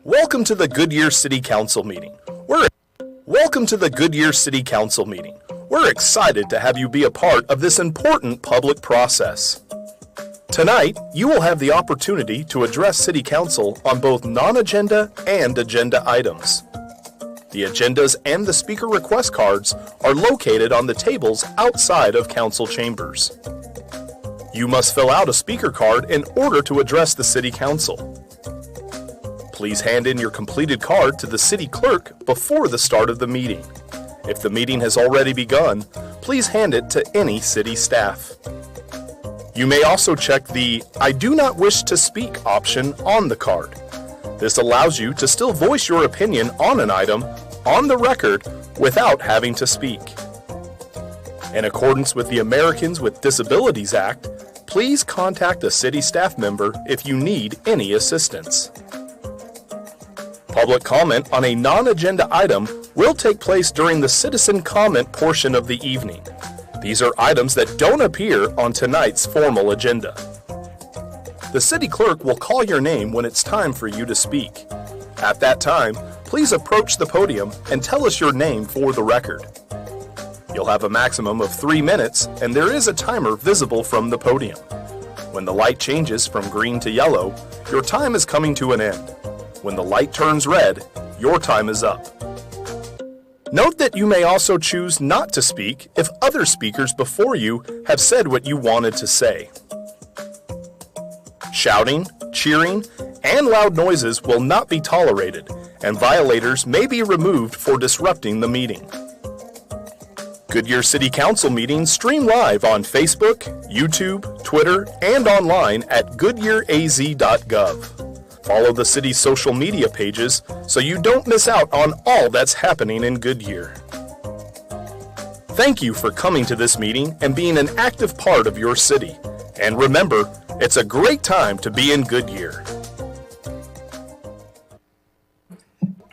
Welcome to the Goodyear City Council meeting. Welcome to the Goodyear City Council meeting. We're excited to have you be a part of this important public process. Tonight, you will have the opportunity to address City Council on both non-agenda and agenda items. The agendas and the speaker request cards are located on the tables outside of council chambers. You must fill out a speaker card in order to address the City Council. Please hand in your completed card to the city clerk before the start of the meeting. If the meeting has already begun, please hand it to any city staff. You may also check the "I do not wish to speak" option on the card. This allows you to still voice your opinion on an item on the record without having to speak. In accordance with the Americans with Disabilities Act, please contact a city staff member if you need any assistance. Public comment on a non-agenda item will take place during the citizen comment portion of the evening. These are items that don't appear on tonight's formal agenda. The city clerk will call your name when it's time for you to speak. At that time, please approach the podium and tell us your name for the record. You'll have a maximum of 3 minutes, and there is a timer visible from the podium. When the light changes from green to yellow, your time is coming to an end. When the light turns red, your time is up. Note that you may also choose not to speak if other speakers before you have said what you wanted to say. Shouting, cheering, and loud noises will not be tolerated, and violators may be removed for disrupting the meeting. Goodyear City Council meetings stream live on Facebook, YouTube, Twitter, and online at goodyearaz.gov. Follow the city's social media pages so you don't miss out on all that's happening in Goodyear. Thank you for coming to this meeting and being an active part of your city. And remember, it's a great time to be in Goodyear.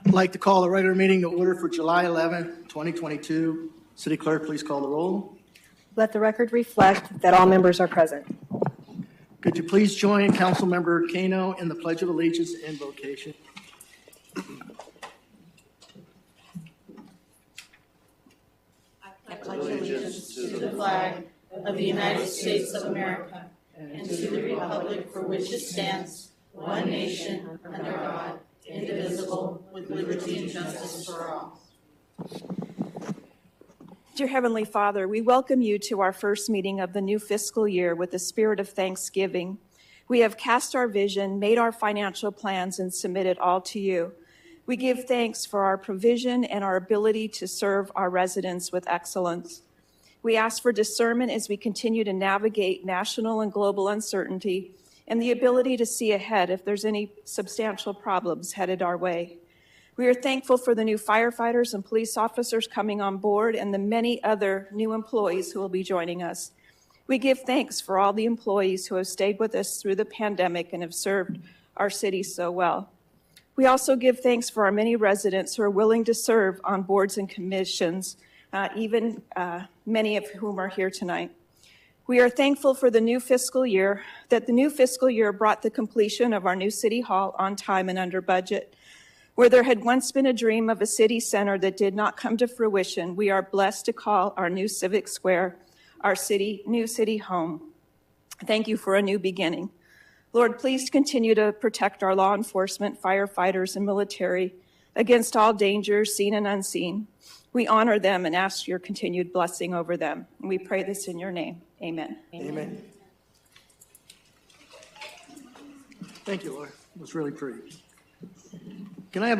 I'd like to call the regular meeting to order for July 11, 2022. City Clerk, please call the roll. Let the record reflect that all members are present. Could you please join Councilmember Kano in the Pledge of Allegiance and invocation? I pledge allegiance to the flag of the United States of America and to the republic for which it stands, one nation, under God, indivisible, with liberty and justice for all. Dear Heavenly Father, we welcome you to our first meeting of the new fiscal year with the spirit of thanksgiving. We have cast our vision, made our financial plans, and submitted all to you. We give thanks for our provision and our ability to serve our residents with excellence. We ask for discernment as we continue to navigate national and global uncertainty and the ability to see ahead if there's any substantial problems headed our way. We are thankful for the new firefighters and police officers coming on board and the many other new employees who will be joining us. We give thanks for all the employees who have stayed with us through the pandemic and have served our city so well. We also give thanks for our many residents who are willing to serve on boards and commissions, even many of whom are here tonight. We are thankful for the new fiscal year, that the new fiscal year brought the completion of our new city hall on time and under budget. Where there had once been a dream of a city center that did not come to fruition, we are blessed to call our new civic square our new city home. Thank you for a new beginning. Lord, please continue to protect our law enforcement, firefighters, and military against all dangers seen and unseen. We honor them and ask your continued blessing over them. And we pray this in your name. Amen. Amen. Thank you, Laura. It was really pretty. Can I have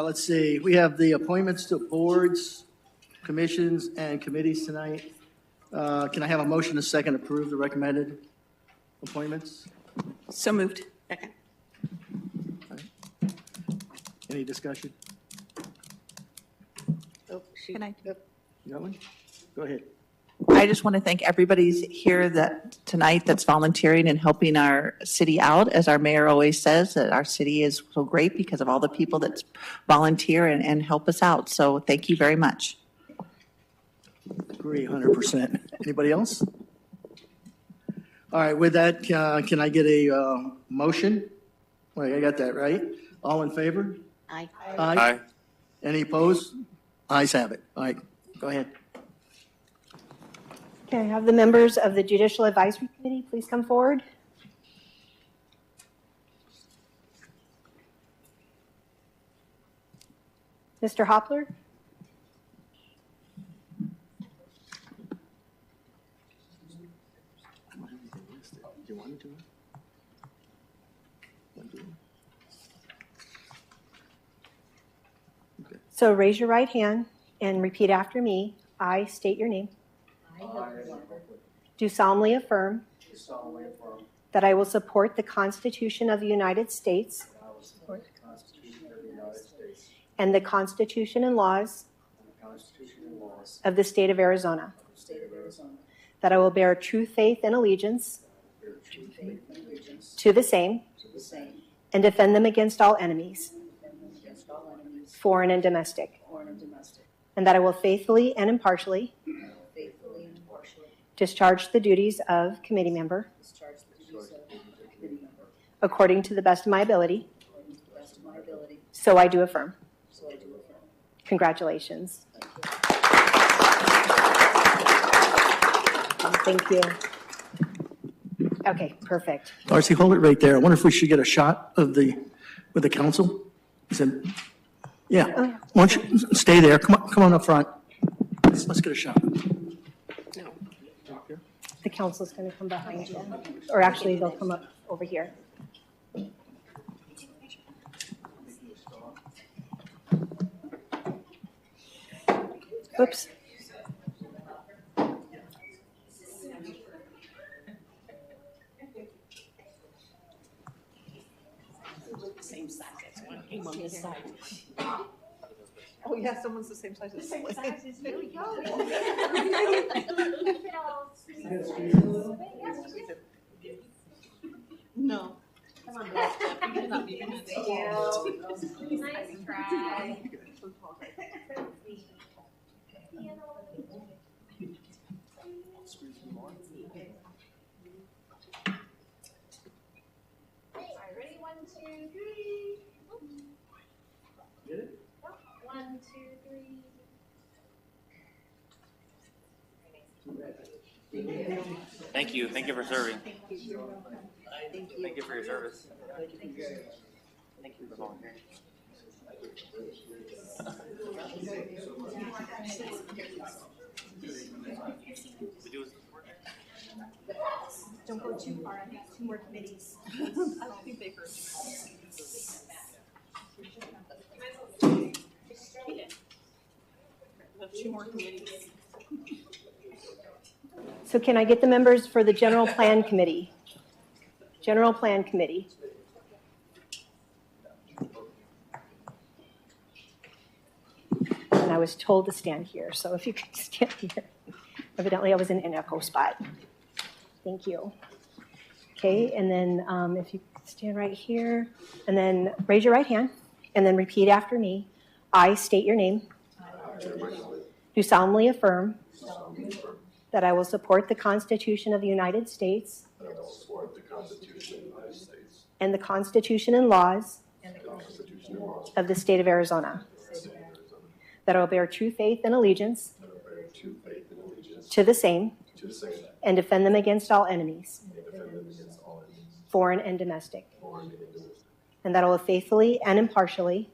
let's see, we have the appointments to boards, commissions, and committees tonight. Can I have a motion to second approve the recommended appointments? So moved. Second. Right. Any discussion? Oh, can I? You got one? Go ahead. I just want to thank everybody here tonight that's volunteering and helping our city out. As our mayor always says, that our city is so great because of all the people that volunteer and help us out. So thank you very much. Agree 100%. Anybody else? All right, with that, can I get a motion? Wait, I got that right. All in favor? Aye. Aye. Any opposed? Ayes have it. All right, go ahead. Okay, I have the members of the Judicial Advisory Committee, please come forward. Mr. Hopler? You want to do it? So raise your right hand and repeat after me. I state your name. Do solemnly affirm that I will support the Constitution of the United States and the Constitution and laws of the state of Arizona, that I will bear true faith and allegiance to the same and defend them against all enemies, foreign and domestic, and that I will faithfully and impartially discharge the duties of committee member according to the best of my ability. So I do affirm. Congratulations. Thank you. Okay, perfect. Darcy, hold it right there. I wonder if we should get a shot of with the council? Is it, yeah. Oh, yeah. Why don't you stay there? Come on up front. Let's get a shot. The council's going to come behind you. Or actually, they'll come up over here. Oops. Same size as one came on this side. Oh, yeah, someone's the same size as Same size as there we go. No. Come on, you cannot be behind it. Nice try. Alright, ready? 1, 2, 3. Get it? 1, 2, 3. Thank you. Thank you for serving. Thank you for your service. Thank you for volunteering. Don't go too far. I have 2 more committees. I don't think they heard. We have 2 more committees. So can I get the members for the General Plan Committee? General Plan Committee. And I was told to stand here, so if you could stand here. Evidently, I was in an echo spot. Thank you. Okay, and then if you could stand right here, and then raise your right hand, and then repeat after me. I state your name. Do solemnly affirm that I will support the Constitution of the United States and the Constitution and laws of the state of Arizona, that I will bear true faith and allegiance to the same and defend them against all enemies, foreign and domestic, and that I will faithfully and impartially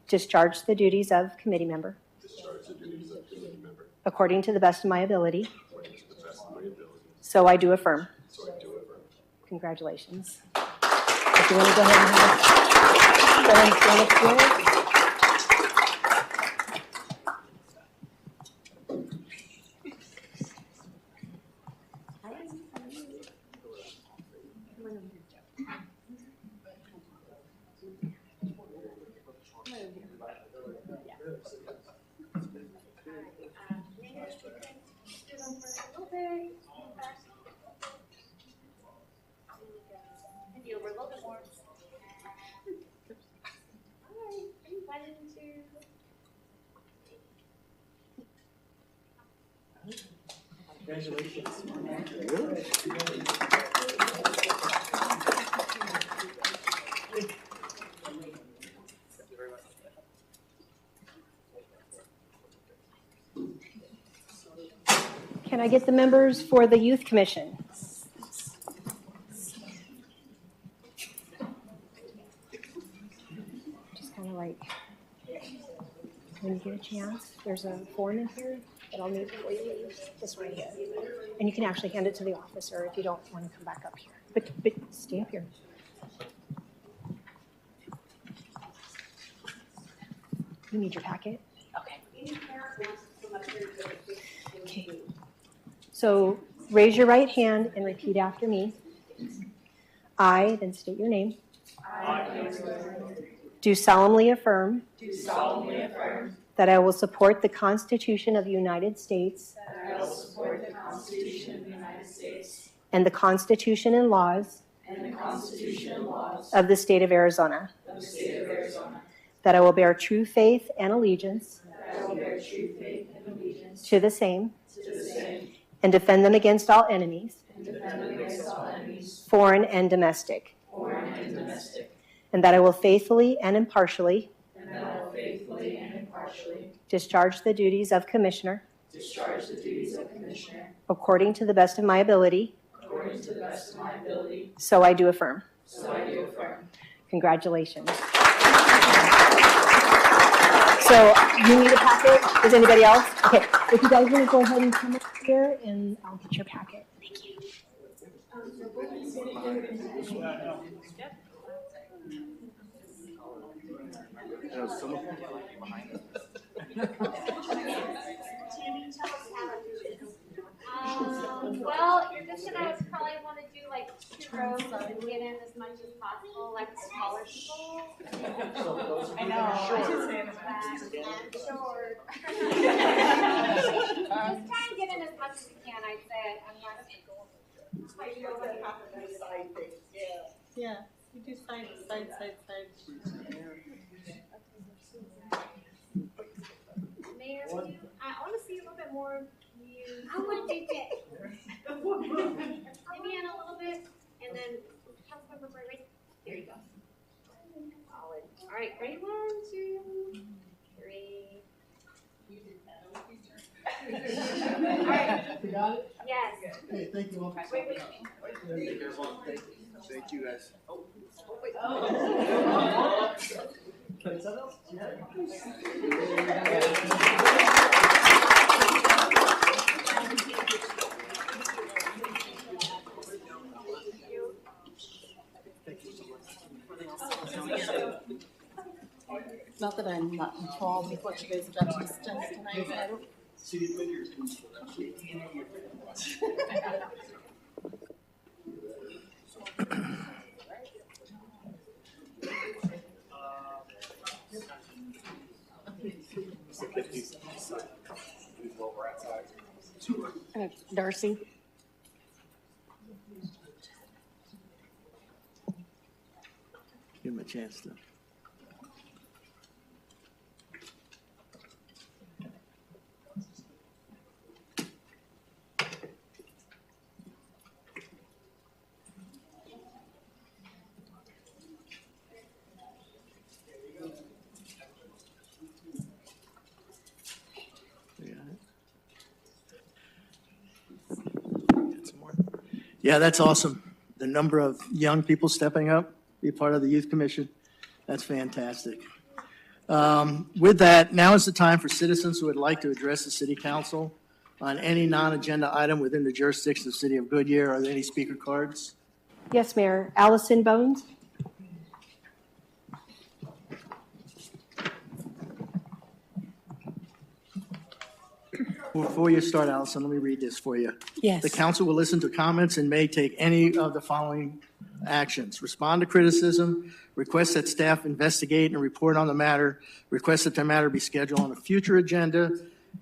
discharge the duties of committee member according to the best of my ability. So I do affirm. Congratulations. If you want to go ahead and stand up here. Maybe over a little bit more. Alright, 1, 2. Congratulations. Can I get the members for the Youth Commission? Just kind of like, when you get a chance, there's a form in here that I'll need before you leave. This right here. And you can actually hand it to the officer if you don't want to come back up here. But stay up here. You need your packet? Okay. Okay. So raise your right hand and repeat after me. I, then state your name. Do solemnly affirm. That I will support the Constitution of the United States. And the Constitution and laws. Of the state of Arizona. That I will bear true faith and allegiance. To the same. And defend them against all enemies. Foreign and domestic. And that I will faithfully and impartially. Discharge the duties of Commissioner. According to the best of my ability. So I do affirm. Congratulations. So you need a packet? Does anybody else? Okay, if you guys want to go ahead and come up here and I'll get your packet. Thank you. Well, you're just gonna probably want to do like 2 rows and get in as much as possible, like the taller people. I know. I should say it. I'm short. Just try and get in as much as you can. I'd say I'm not a single. Yeah, you do side. Mayor, I want to see a little bit more of you. I want to take it. Maybe in a little bit, and then Councilmember Bray. There you go. Solid. All right, ready? 1, 2, 3. All right. You got it? Yes. Hey, thank you all. Wait. Thank you, guys. Not that I'm not enthralled with what you guys have done to us tonight, but I don't. Darcy. Give him a chance to. Yeah, that's awesome. The number of young people stepping up, be part of the Youth Commission, that's fantastic. With that, now is the time for citizens who would like to address the City Council on any non-agenda item within the jurisdiction of the City of Goodyear. Are there any speaker cards? Yes, Mayor. Allison Bones. Before you start, Allison, let me read this for you. Yes. The council will listen to comments and may take any of the following actions. Respond to criticism, request that staff investigate and report on the matter, request that the matter be scheduled on a future agenda.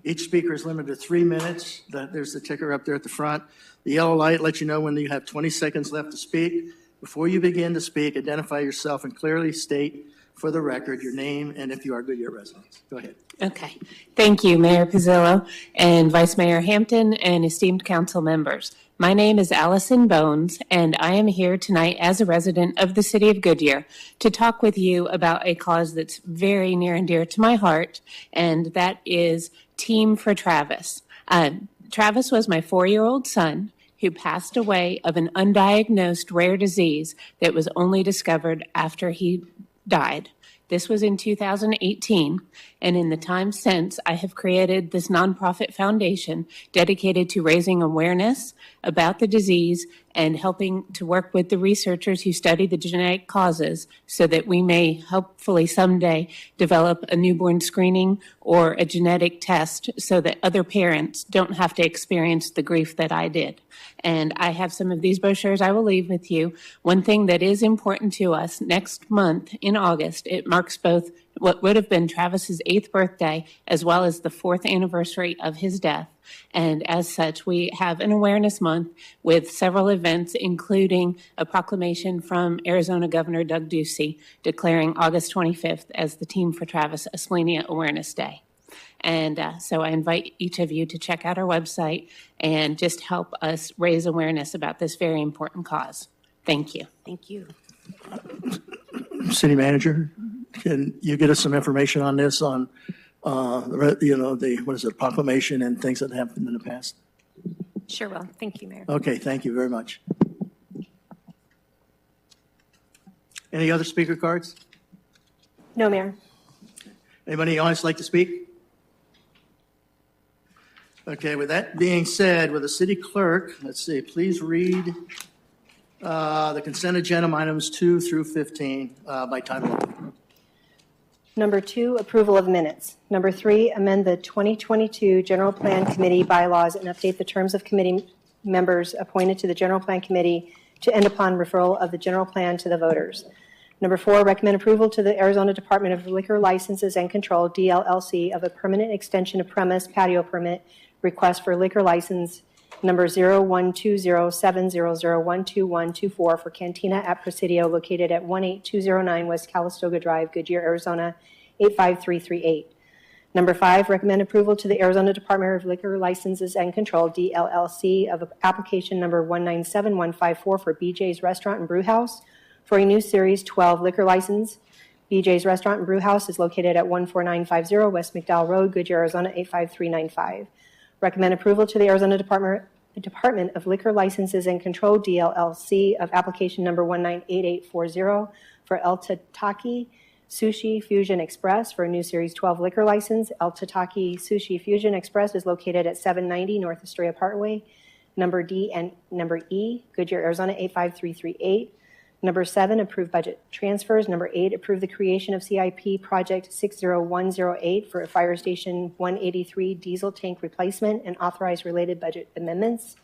Each speaker is limited to 3 minutes. There's the ticker up there at the front. The yellow light lets you know when you have 20 seconds left to speak. Before you begin to speak, identify yourself and clearly state for the record your name and if you are Goodyear residents. Go ahead. Okay. Thank you, Mayor Pizzillo and Vice Mayor Hampton and esteemed council members. My name is Allison Bones, and I am here tonight as a resident of the City of Goodyear to talk with you about a cause that's very near and dear to my heart, and that is Team for Travis. Travis was my 4-year-old son who passed away of an undiagnosed rare disease that was only discovered after he died. This was in 2018, and in the time since, I have created this nonprofit foundation dedicated to raising awareness about the disease and helping to work with the researchers who study the genetic causes so that we may hopefully someday develop a newborn screening or a genetic test so that other parents don't have to experience the grief that I did. And I have some of these brochures I will leave with you. One thing that is important to us, next month in August, it marks both what would have been Travis's 8th birthday as well as the 4th anniversary of his death. And as such, we have an awareness month with several events, including a proclamation from Arizona Governor Doug Ducey declaring August 25th as the Team for Travis Asplenia Awareness Day. And so I invite each of you to check out our website and just help us raise awareness about this very important cause. Thank you. Thank you. City Manager, can you get us some information on this, on, the proclamation and things that happened in the past? Sure will. Thank you, Mayor. Okay, thank you very much. Any other speaker cards? No, Mayor. Anybody else like to speak? Okay, with that being said, with the city clerk, let's see, please read the consent agenda items 2 through 15 by title only. Number 2, approval of minutes. Number 3, amend the 2022 General Plan Committee bylaws and update the terms of committee members appointed to the General Plan Committee to end upon referral of the general plan to the voters. Number 4, recommend approval to the Arizona Department of Liquor Licenses and Control, DLLC, of a permanent extension of premise patio permit request for liquor license number 012070012124 for Cantina at Presidio located at 18209 West Calistoga Drive, Goodyear, Arizona 85338. Number 5, recommend approval to the Arizona Department of Liquor Licenses and Control, DLLC, of application number 197154 for BJ's Restaurant and Brew House for a new Series 12 liquor license. BJ's Restaurant and Brew House is located at 14950 West McDowell Road, Goodyear, Arizona 85395. Recommend approval to the Arizona Department of Liquor Licenses and Control, DLLC, of application number 198840 for El Tataki Sushi Fusion Express for a new Series 12 liquor license. El Tataki Sushi Fusion Express is located at 790 North Estrella Parkway, number D and number E, Goodyear, Arizona 85338. Number 7, approve budget transfers. Number 8, approve the creation of CIP project 60108 for a Fire Station 183 diesel tank replacement and authorize related budget amendments.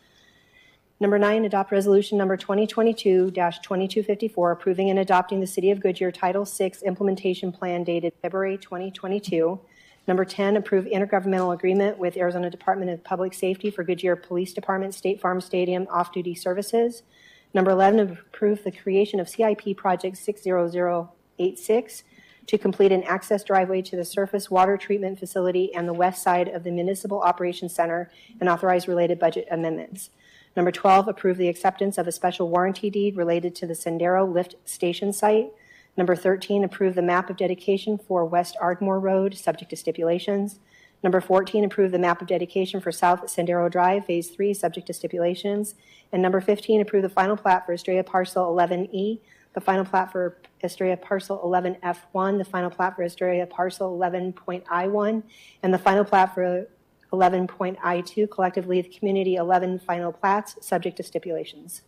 Number 9, adopt resolution number 2022-2254, approving and adopting the City of Goodyear Title VI implementation plan dated February 2022. Number 10, approve intergovernmental agreement with Arizona Department of Public Safety for Goodyear Police Department State Farm Stadium off-duty services. Number 11, approve the creation of CIP project 60086 to complete an access driveway to the surface water treatment facility and the west side of the Municipal Operations Center and authorize related budget amendments. Number 12, approve the acceptance of a special warranty deed related to the Sendero lift station site. Number 13, approve the map of dedication for West Ardmore Road, subject to stipulations. Number 14, approve the map of dedication for South Sendero Drive, Phase 3, subject to stipulations. And number 15, approve the final plat for Estrella Parcel 11E, the final plat for Estrella Parcel 11F1, the final plat for Estrella Parcel 11.I1, and the final plat for 11.I2, collectively the Community 11 final plats, subject to stipulations.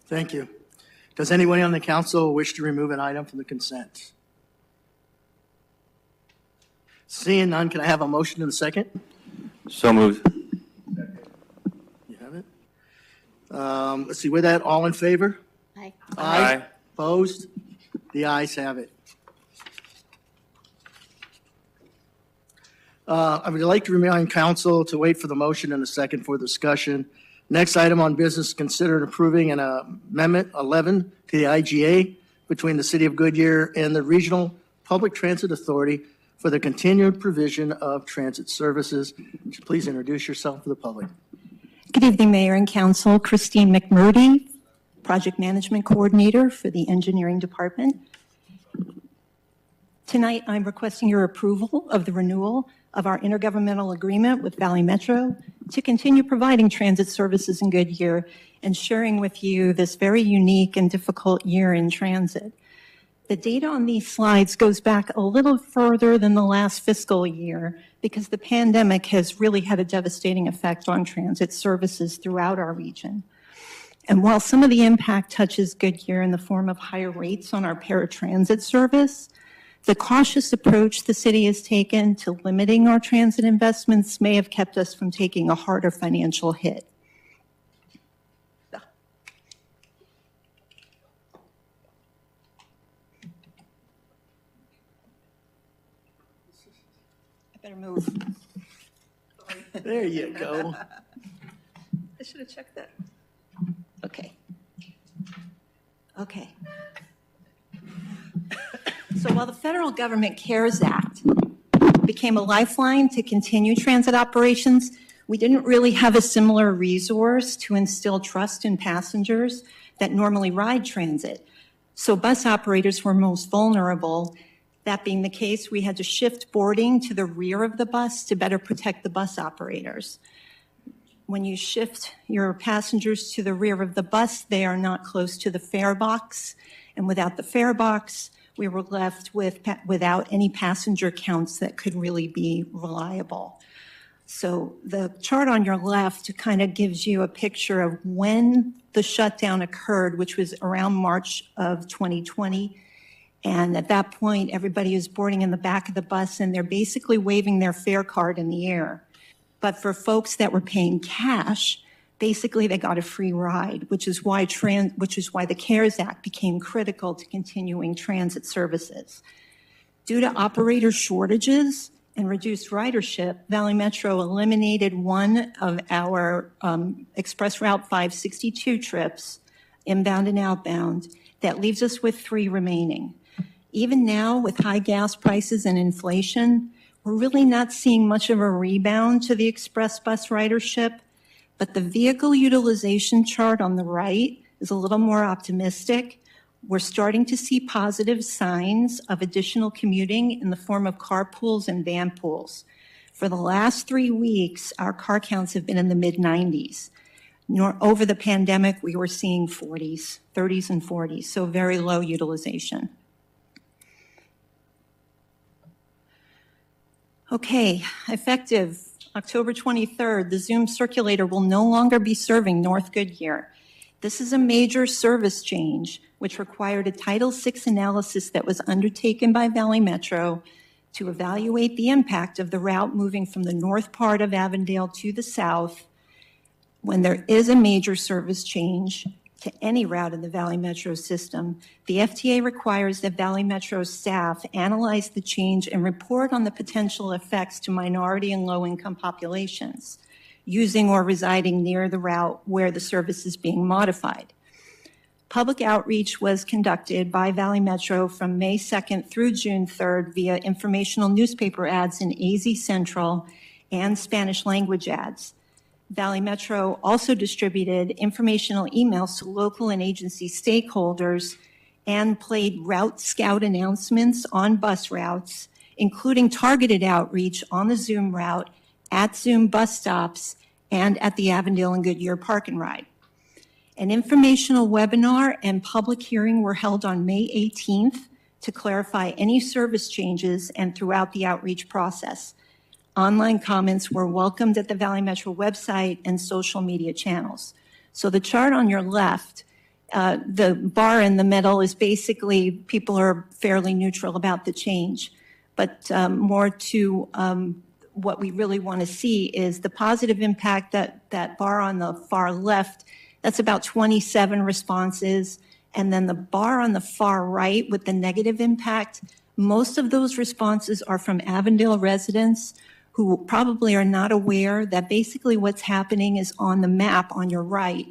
Thank you. Does anyone on the council wish to remove an item from the consent? Seeing none, can I have a motion in a second? So moved. You have it? Let's see, with that, all in favor? Aye. Aye. Opposed? The ayes have it. I would like to remind council to wait for the motion and a second for discussion. Next item on business, consider approving an amendment 11 to the IGA between the City of Goodyear and the Regional Public Transit Authority for the continued provision of transit services. Would you please introduce yourself to the public? Good evening, Mayor and Council. Christine McMurdy, Project Management Coordinator for the Engineering Department. Tonight, I'm requesting your approval of the renewal of our intergovernmental agreement with Valley Metro to continue providing transit services in Goodyear and sharing with you this very unique and difficult year in transit. The data on these slides goes back a little further than the last fiscal year because the pandemic has really had a devastating effect on transit services throughout our region. And while some of the impact touches Goodyear in the form of higher rates on our paratransit service, the cautious approach the city has taken to limiting our transit investments may have kept us from taking a harder financial hit. I better move. There you go. I should have checked that. Okay. Okay. So while the federal government CARES Act became a lifeline to continue transit operations, we didn't really have a similar resource to instill trust in passengers that normally ride transit. So bus operators were most vulnerable. That being the case, we had to shift boarding to the rear of the bus to better protect the bus operators. When you shift your passengers to the rear of the bus, they are not close to the fare box. And without the fare box, we were left without any passenger counts that could really be reliable. So the chart on your left kind of gives you a picture of when the shutdown occurred, which was around March of 2020. And at that point, everybody is boarding in the back of the bus and they're basically waving their fare card in the air. But for folks that were paying cash, basically they got a free ride, which is why the CARES Act became critical to continuing transit services. Due to operator shortages and reduced ridership, Valley Metro eliminated one of our Express Route 562 trips, inbound and outbound. That leaves us with 3 remaining. Even now, with high gas prices and inflation, we're really not seeing much of a rebound to the express bus ridership, but the vehicle utilization chart on the right is a little more optimistic. We're starting to see positive signs of additional commuting in the form of carpools and van pools. For the last 3 weeks, our car counts have been in the mid-90s. Over the pandemic, we were seeing 40s, 30s and 40s, so very low utilization. Okay, effective October 23rd, the Zoom circulator will no longer be serving North Goodyear. This is a major service change which required a Title VI analysis that was undertaken by Valley Metro to evaluate the impact of the route moving from the north part of Avondale to the south. When there is a major service change to any route in the Valley Metro system, the FTA requires that Valley Metro staff analyze the change and report on the potential effects to minority and low-income populations using or residing near the route where the service is being modified. Public outreach was conducted by Valley Metro from May 2nd through June 3rd via informational newspaper ads in AZ Central and Spanish language ads. Valley Metro also distributed informational emails to local and agency stakeholders and played route scout announcements on bus routes, including targeted outreach on the Zoom route, at Zoom bus stops, and at the Avondale and Goodyear Park and Ride. An informational webinar and public hearing were held on May 18th to clarify any service changes and throughout the outreach process. Online comments were welcomed at the Valley Metro website and social media channels. So the chart on your left, the bar in the middle is basically people are fairly neutral about the change. But more to what we really want to see is the positive impact that bar on the far left, that's about 27 responses. And then the bar on the far right with the negative impact, most of those responses are from Avondale residents who probably are not aware that basically what's happening is on the map on your right.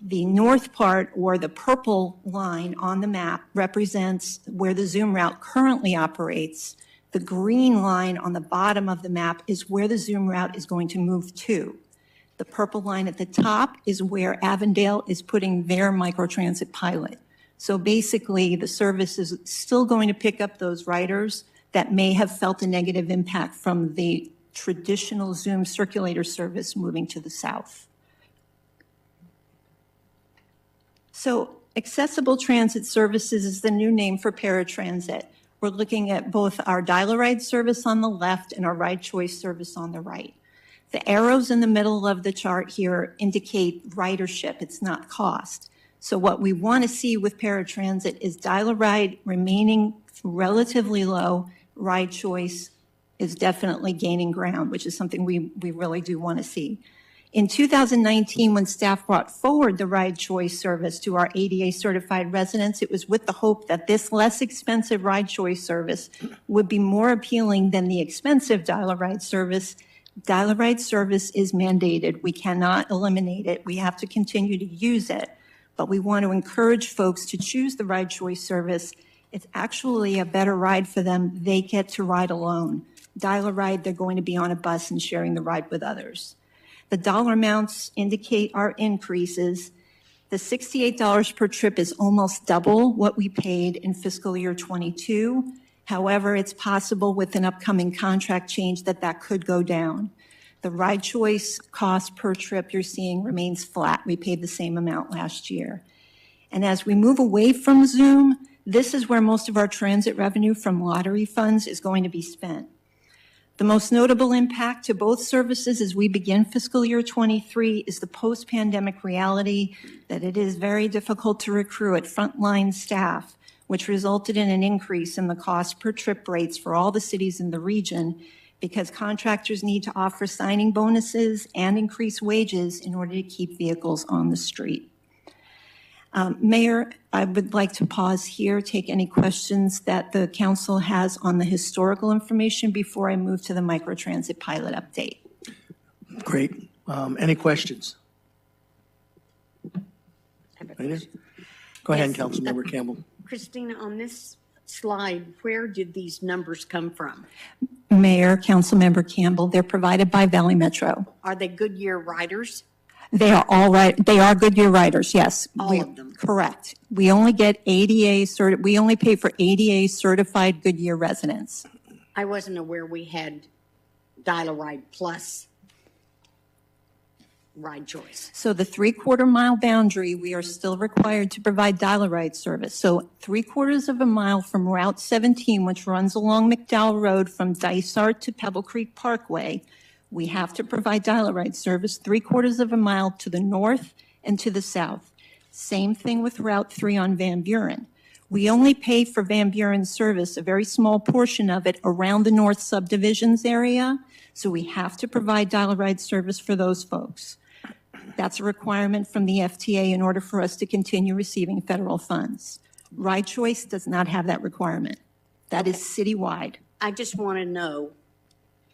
The north part, or the purple line on the map, represents where the Zoom route currently operates. The green line on the bottom of the map is where the Zoom route is going to move to. The purple line at the top is where Avondale is putting their microtransit pilot. So basically, the service is still going to pick up those riders that may have felt a negative impact from the traditional Zoom circulator service moving to the south. So accessible transit services is the new name for paratransit. We're looking at both our dial-a-ride service on the left and our ride choice service on the right. The arrows in the middle of the chart here indicate ridership, it's not cost. So what we want to see with paratransit is dial-a-ride remaining relatively low, ride choice is definitely gaining ground, which is something we really do want to see. In 2019, when staff brought forward the ride choice service to our ADA certified residents, it was with the hope that this less expensive ride choice service would be more appealing than the expensive dial-a-ride service. Dial-a-ride service is mandated. We cannot eliminate it. We have to continue to use it, but we want to encourage folks to choose the ride choice service. It's actually a better ride for them. They get to ride alone. Dial-a-ride, they're going to be on a bus and sharing the ride with others. The dollar amounts indicate our increases. The $68 per trip is almost double what we paid in fiscal year 22. However, it's possible with an upcoming contract change that could go down. The ride choice cost per trip you're seeing remains flat. We paid the same amount last year. And as we move away from Zoom, this is where most of our transit revenue from lottery funds is going to be spent. The most notable impact to both services as we begin fiscal year 23 is the post-pandemic reality that it is very difficult to recruit frontline staff, which resulted in an increase in the cost per trip rates for all the cities in the region because contractors need to offer signing bonuses and increase wages in order to keep vehicles on the street. Mayor, I would like to pause here, take any questions that the council has on the historical information before I move to the microtransit pilot update. Great. Any questions? Go ahead, Councilmember Campbell. Christina, on this slide, where did these numbers come from? Mayor, Councilmember Campbell, they're provided by Valley Metro. Are they Goodyear riders? They are all right. They are Goodyear riders, yes. All of them? Correct. We only get ADA we only pay for ADA certified Goodyear residents. I wasn't aware we had dial-a-ride plus ride choice. So the 3/4 mile boundary, we are still required to provide dial-a-ride service. So 3/4 of a mile from Route 17, which runs along McDowell Road from Dysart to Pebble Creek Parkway, we have to provide dial-a-ride service 3/4 of a mile to the north and to the south. Same thing with Route 3 on Van Buren. We only pay for Van Buren service, a very small portion of it, around the north subdivisions area. So we have to provide dial-a-ride service for those folks. That's a requirement from the FTA in order for us to continue receiving federal funds. Ride Choice does not have that requirement. That is citywide. I just want to know,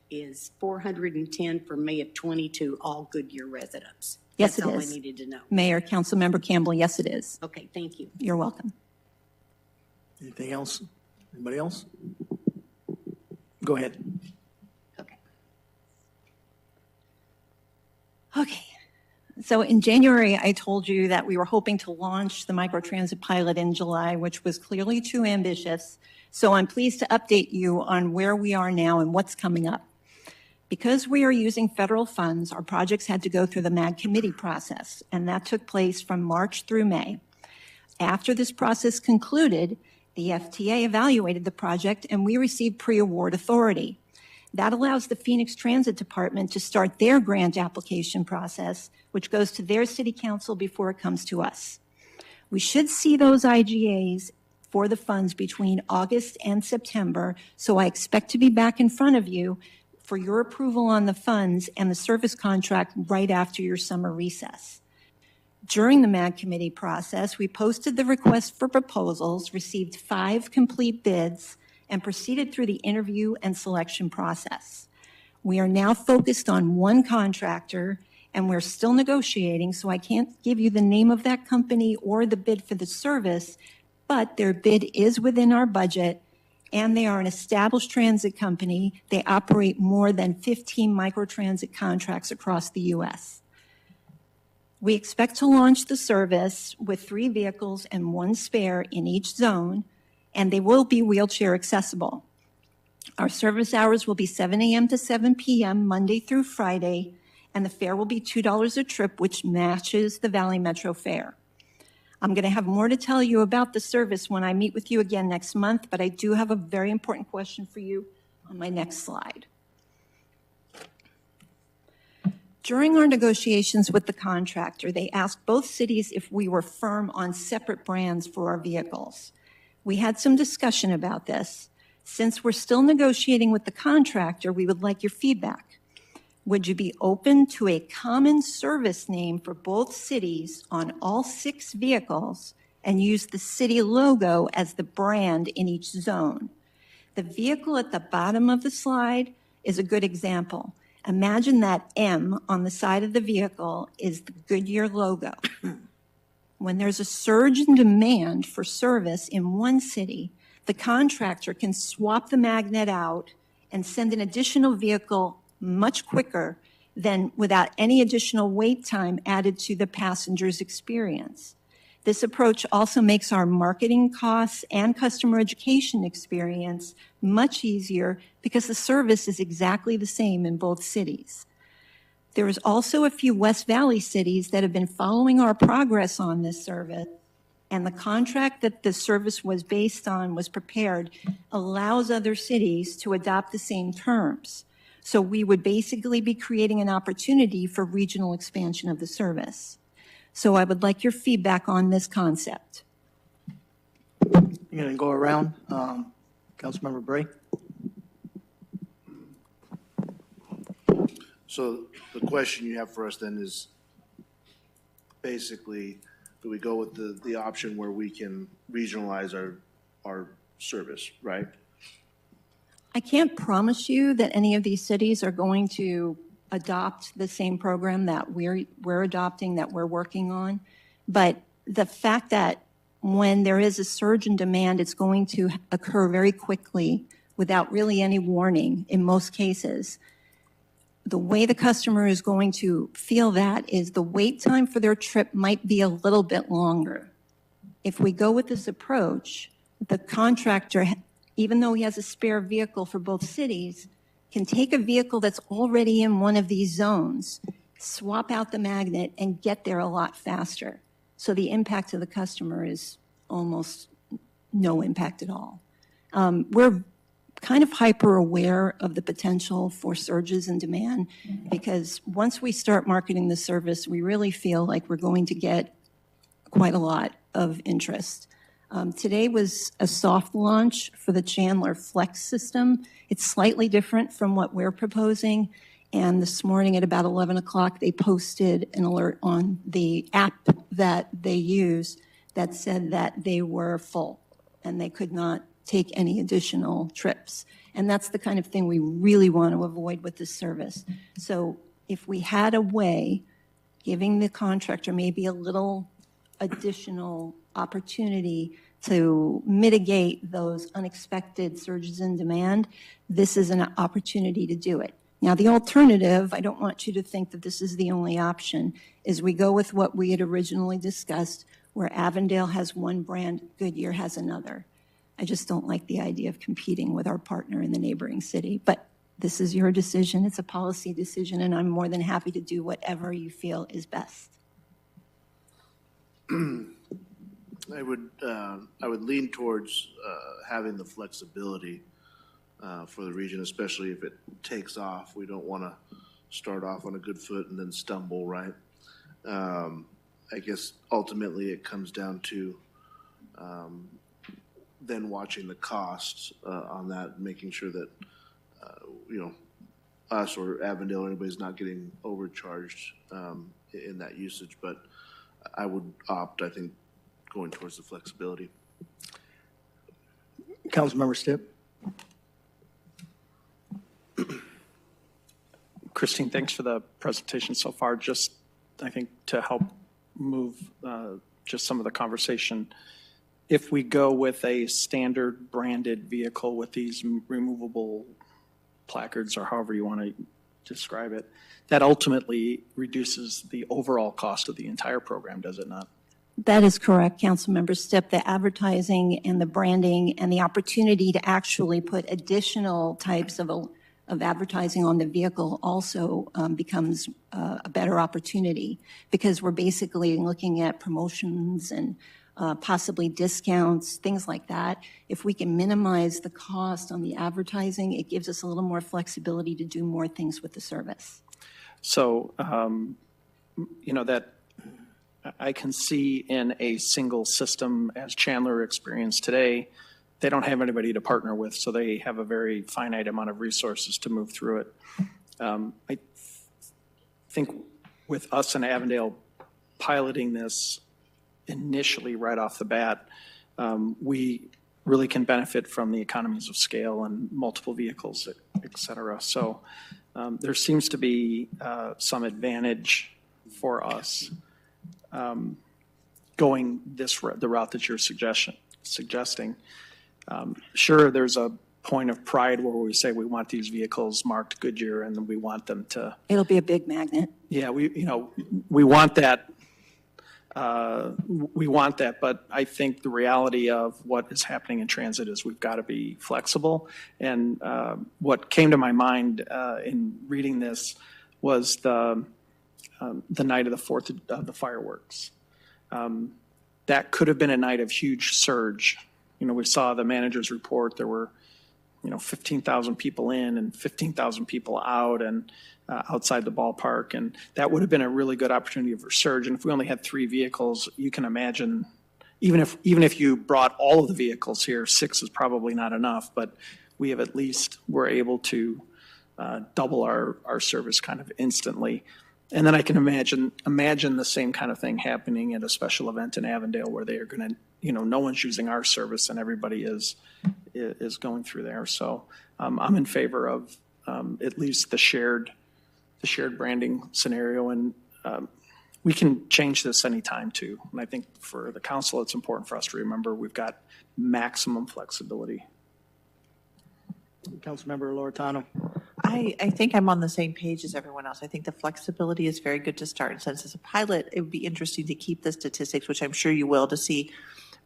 is 410 for May of 22 all Goodyear residents? Yes, That's it all is. I needed to know. Mayor, Councilmember Campbell, yes, it is. Okay, thank you. You're welcome. Anything else? Anybody else? Go ahead. Okay. So in January, I told you that we were hoping to launch the microtransit pilot in July, which was clearly too ambitious. So I'm pleased to update you on where we are now and what's coming up. Because we are using federal funds, our projects had to go through the MAG committee process, and that took place from March through May. After this process concluded, the FTA evaluated the project and we received pre-award authority. That allows the Phoenix Transit Department to start their grant application process, which goes to their city council before it comes to us. We should see those IGAs for the funds between August and September, so I expect to be back in front of you for your approval on the funds and the service contract right after your summer recess. During the MAG committee process, we posted the request for proposals, received 5 complete bids, and proceeded through the interview and selection process. We are now focused on one contractor, and we're still negotiating, so I can't give you the name of that company or the bid for the service, but their bid is within our budget, and they are an established transit company. They operate more than 15 microtransit contracts across the U.S. We expect to launch the service with 3 vehicles and 1 spare in each zone, and they will be wheelchair accessible. Our service hours will be 7 a.m. to 7 p.m., Monday through Friday, and the fare will be $2 a trip, which matches the Valley Metro fare. I'm going to have more to tell you about the service when I meet with you again next month, but I do have a very important question for you on my next slide. During our negotiations with the contractor, they asked both cities if we were firm on separate brands for our vehicles. We had some discussion about this. Since we're still negotiating with the contractor, we would like your feedback. Would you be open to a common service name for both cities on all 6 vehicles and use the city logo as the brand in each zone? The vehicle at the bottom of the slide is a good example. Imagine that M on the side of the vehicle is the Goodyear logo. When there's a surge in demand for service in one city, the contractor can swap the magnet out and send an additional vehicle much quicker than without any additional wait time added to the passenger's experience. This approach also makes our marketing costs and customer education experience much easier because the service is exactly the same in both cities. There is also a few West Valley cities that have been following our progress on this service, and the contract that the service was based on was prepared allows other cities to adopt the same terms. So we would basically be creating an opportunity for regional expansion of the service. So I would like your feedback on this concept. You're going to go around. Councilmember Bray. So the question you have for us then is basically, do we go with the option where we can regionalize our service, right? I can't promise you that any of these cities are going to adopt the same program that we're adopting, that we're working on. But the fact that when there is a surge in demand, it's going to occur very quickly without really any warning in most cases. The way the customer is going to feel that is the wait time for their trip might be a little bit longer. If we go with this approach, the contractor, even though he has a spare vehicle for both cities, can take a vehicle that's already in one of these zones, swap out the magnet, and get there a lot faster. So the impact to the customer is almost no impact at all. We're kind of hyper aware of the potential for surges in demand because once we start marketing the service, we really feel like we're going to get quite a lot of interest. Today was a soft launch for the Chandler Flex system. It's slightly different from what we're proposing. And this morning at about 11 o'clock, they posted an alert on the app that they use that said that they were full and they could not take any additional trips. And that's the kind of thing we really want to avoid with this service. So if we had a way, giving the contractor maybe a little additional opportunity to mitigate those unexpected surges in demand, this is an opportunity to do it. Now, the alternative, I don't want you to think that this is the only option, is we go with what we had originally discussed, where Avondale has one brand, Goodyear has another. I just don't like the idea of competing with our partner in the neighboring city. But this is your decision. It's a policy decision, and I'm more than happy to do whatever you feel is best. I would lean towards having the flexibility for the region, especially if it takes off. We don't want to start off on a good foot and then stumble, right? I guess ultimately it comes down to then watching the costs on that, making sure that us or Avondale or anybody's not getting overcharged in that usage. But I would opt, I think, going towards the flexibility. Councilmember Stipp. Christine, thanks for the presentation so far. Just, I think, to help move just some of the conversation, if we go with a standard branded vehicle with these removable placards or however you want to describe it, that ultimately reduces the overall cost of the entire program, does it not? That is correct, Councilmember Stipp. The advertising and the branding and the opportunity to actually put additional types of advertising on the vehicle also becomes a better opportunity, because we're basically looking at promotions and possibly discounts, things like that. If we can minimize the cost on the advertising, it gives us a little more flexibility to do more things with the service. So, that I can see in a single system, as Chandler experienced today, they don't have anybody to partner with, so they have a very finite amount of resources to move through it. I think with us in Avondale piloting this initially right off the bat, we really can benefit from the economies of scale and multiple vehicles, et cetera. So there seems to be some advantage for us going the route that you're suggesting. Sure, there's a point of pride where we say we want these vehicles marked Goodyear and we want them to. It'll be a big magnet. Yeah, we want that. We want that, but I think the reality of what is happening in transit is we've got to be flexible. And what came to my mind in reading this was the night of the 4th of the fireworks. That could have been a night of huge surge. We saw the manager's report. There were, 15,000 people in and 15,000 people out and outside the ballpark. And that would have been a really good opportunity for surge. And if we only had 3 vehicles, you can imagine, even if you brought all of the vehicles here, 6 is probably not enough, but we have at least, we're able to double our service kind of instantly. And then I can imagine the same kind of thing happening at a special event in Avondale where they are going to, no one's using our service and everybody is going through there. So I'm in favor of at least the shared branding scenario, and we can change this anytime too. And I think for the council, it's important for us to remember we've got maximum flexibility. Councilmember Loretano. I think I'm on the same page as everyone else. I think the flexibility is very good to start. And since it's a pilot, it would be interesting to keep the statistics, which I'm sure you will, to see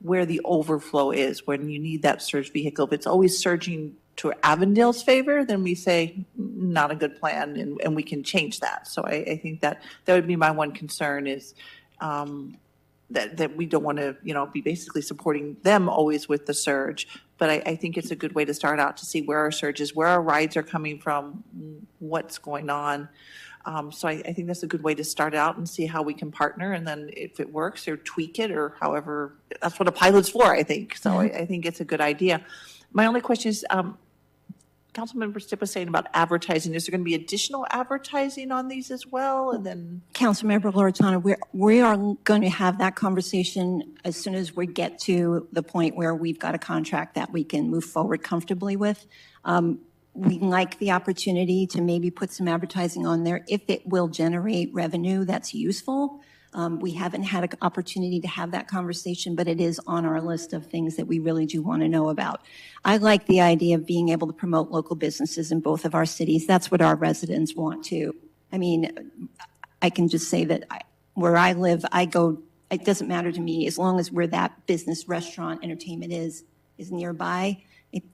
where the overflow is when you need that surge vehicle. If it's always surging to Avondale's favor, then we say not a good plan, and we can change that. So I think that would be my one concern is that we don't want to, be basically supporting them always with the surge. But I think it's a good way to start out to see where our surge is, where our rides are coming from, what's going on. So I think that's a good way to start out and see how we can partner. And then if it works, or tweak it, or however, that's what a pilot's for, I think. So I think it's a good idea. My only question is, Councilmember Stipp was saying about advertising. Is there going to be additional advertising on these as well? And then Councilmember Loretano, we are going to have that conversation as soon as we get to the point where we've got a contract that we can move forward comfortably with. We like the opportunity to maybe put some advertising on there if it will generate revenue that's useful. We haven't had an opportunity to have that conversation, but it is on our list of things that we really do want to know about. I like the idea of being able to promote local businesses in both of our cities. That's what our residents want too. I mean, I can just say that where I live, it doesn't matter to me as long as where that business, restaurant, entertainment is nearby.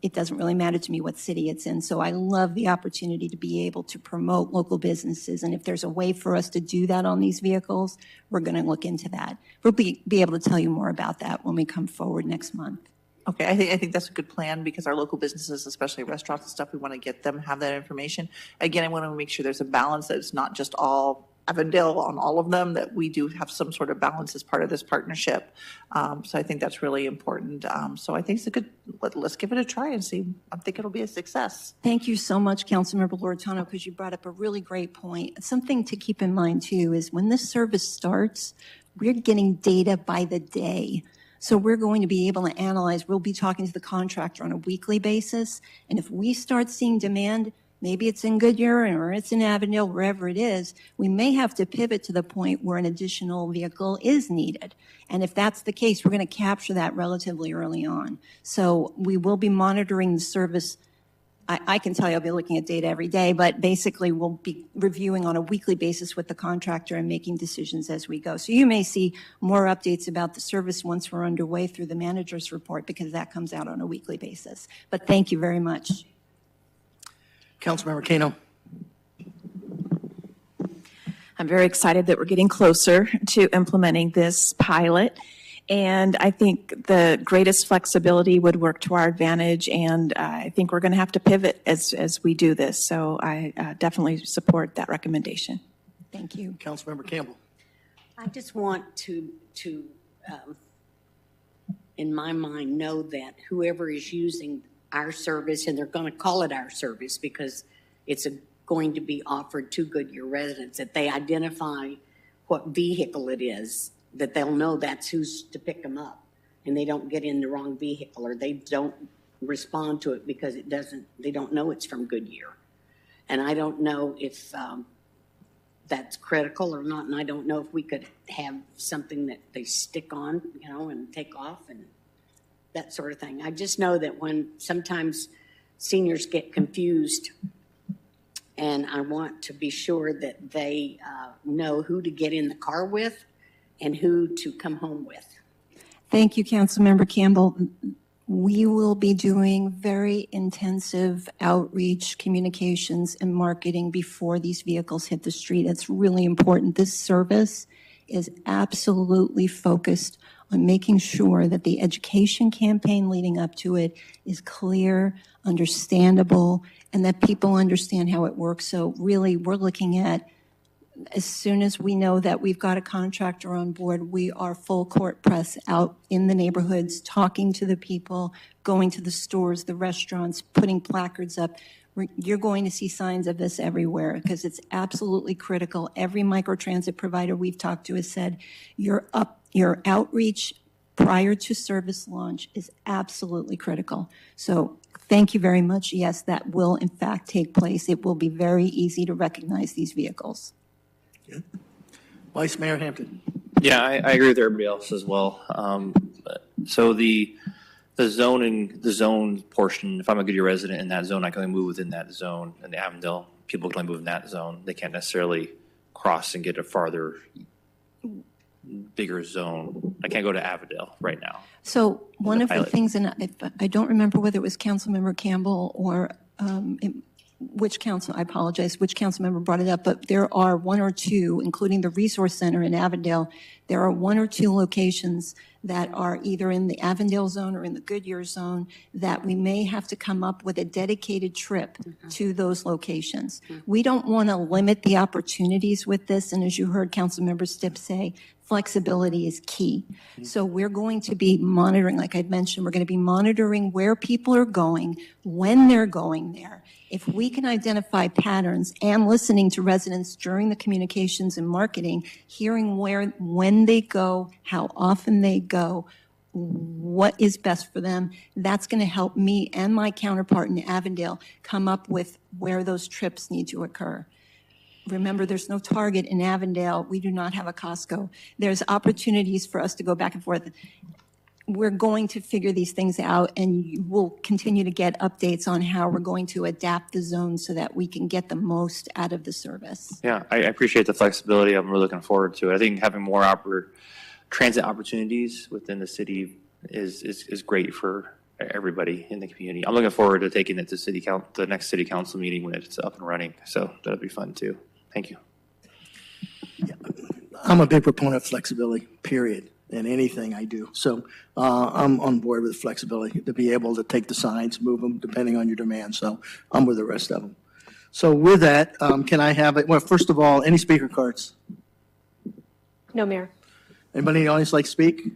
It doesn't really matter to me what city it's in. So I love the opportunity to be able to promote local businesses. And if there's a way for us to do that on these vehicles, we're going to look into that. We'll be able to tell you more about that when we come forward next month. Okay, I think that's a good plan, because our local businesses, especially restaurants and stuff, we want to get them, have that information. Again, I want to make sure there's a balance, that it's not just all Avondale on all of them, that we do have some sort of balance as part of this partnership. So I think that's really important. So I think it's a good, let's give it a try and see. I think it'll be a success. Thank you so much, Councilmember Loretano, because you brought up a really great point. Something to keep in mind too is when this service starts, we're getting data by the day. So we're going to be able to analyze, we'll be talking to the contractor on a weekly basis. And if we start seeing demand, maybe it's in Goodyear or it's in Avondale, wherever it is, we may have to pivot to the point where an additional vehicle is needed. And if that's the case, we're going to capture that relatively early on. So we will be monitoring the service I can tell you I'll be looking at data every day, but basically we'll be reviewing on a weekly basis with the contractor and making decisions as we go. So you may see more updates about the service once we're underway through the manager's report, because that comes out on a weekly basis. But thank you very much. Councilmember Kano. I'm very excited that we're getting closer to implementing this pilot. And I think the greatest flexibility would work to our advantage. And I think we're going to have to pivot as we do this. So I definitely support that recommendation. Thank you. Councilmember Campbell. I just want to in my mind, know that whoever is using our service, and they're going to call it our service because it's going to be offered to Goodyear residents, that they identify what vehicle it is, that they'll know that's who's to pick them up, and they don't get in the wrong vehicle, or they don't respond to it because they don't know it's from Goodyear. And I don't know if that's critical or not, and I don't know if we could have something that they stick on, and take off and that sort of thing. I just know that when sometimes seniors get confused, and I want to be sure that they know who to get in the car with and who to come home with. Thank you, Councilmember Campbell. We will be doing very intensive outreach, communications, and marketing before these vehicles hit the street. It's really important. This service is absolutely focused on making sure that the education campaign leading up to it is clear, understandable, and that people understand how it works. So really, we're looking at, as soon as we know that we've got a contractor on board, we are full court press out in the neighborhoods, talking to the people, going to the stores, the restaurants, putting placards up. You're going to see signs of this everywhere because it's absolutely critical. Every microtransit provider we've talked to has said your outreach prior to service launch is absolutely critical. So thank you very much. Yes, that will in fact take place. It will be very easy to recognize these vehicles. Good. Vice Mayor Hampton. Yeah, I agree with everybody else as well. So the zone portion, if I'm a Goodyear resident in that zone, I can only move within that zone. In the Avondale, people can only move in that zone. They can't necessarily cross and get a farther, bigger zone. I can't go to Avondale right now. So one of the things, and I don't remember whether it was Councilmember Campbell or which council member brought it up, but there are one or two, including the Resource Center in Avondale, there are one or two locations that are either in the Avondale zone or in the Goodyear zone that we may have to come up with a dedicated trip to those locations. We don't want to limit the opportunities with this, and as you heard Councilmember Stipp say, flexibility is key. So we're going to be monitoring, like I mentioned, we're going to be monitoring where people are going, when they're going there. If we can identify patterns and listening to residents during the communications and marketing, hearing when they go, how often they go, what is best for them, that's going to help me and my counterpart in Avondale come up with where those trips need to occur. Remember, there's no Target in Avondale. We do not have a Costco. There's opportunities for us to go back and forth. We're going to figure these things out, and we'll continue to get updates on how we're going to adapt the zone so that we can get the most out of the service. Yeah, I appreciate the flexibility. I'm really looking forward to it. I think having more transit opportunities within the city is great for everybody in the community. I'm looking forward to taking it to the next city council meeting when it's up and running. So that'll be fun too. Thank you. Yeah, I'm a big proponent of flexibility, period, in anything I do. So I'm on board with flexibility to be able to take the signs, move them depending on your demand. So I'm with the rest of them. So with that, can I have it? Well, first of all, any speaker cards? No, Mayor. Anybody in the audience like to speak?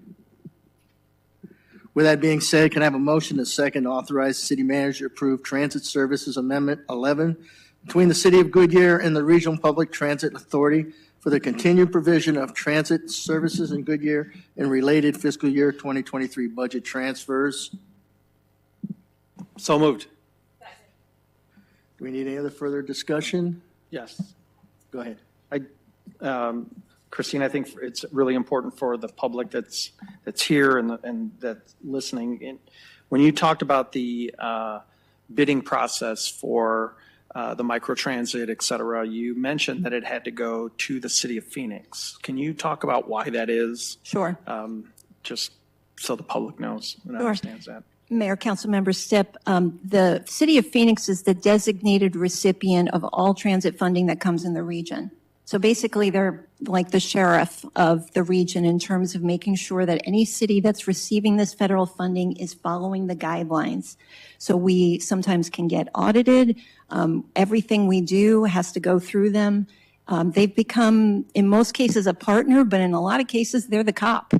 With that being said, can I have a motion to second to authorize the city manager to approve Transit Services Amendment 11 between the City of Goodyear and the Regional Public Transit Authority for the continued provision of transit services in Goodyear and related fiscal year 2023 budget transfers? So moved. Do we need any other further discussion? Yes. Go ahead. Christine, I think it's really important for the public that's here and that's listening. When you talked about the bidding process for the microtransit, et cetera, you mentioned that it had to go to the city of Phoenix. Can you talk about why that is? Sure. Just so the public knows and Sure. understands that. Mayor, Councilmember Stipp, the City of Phoenix is the designated recipient of all transit funding that comes in the region. So basically, they're like the sheriff of the region in terms of making sure that any city that's receiving this federal funding is following the guidelines. So we sometimes can get audited. Everything we do has to go through them. They've become, in most cases, a partner, but in a lot of cases, they're the cop.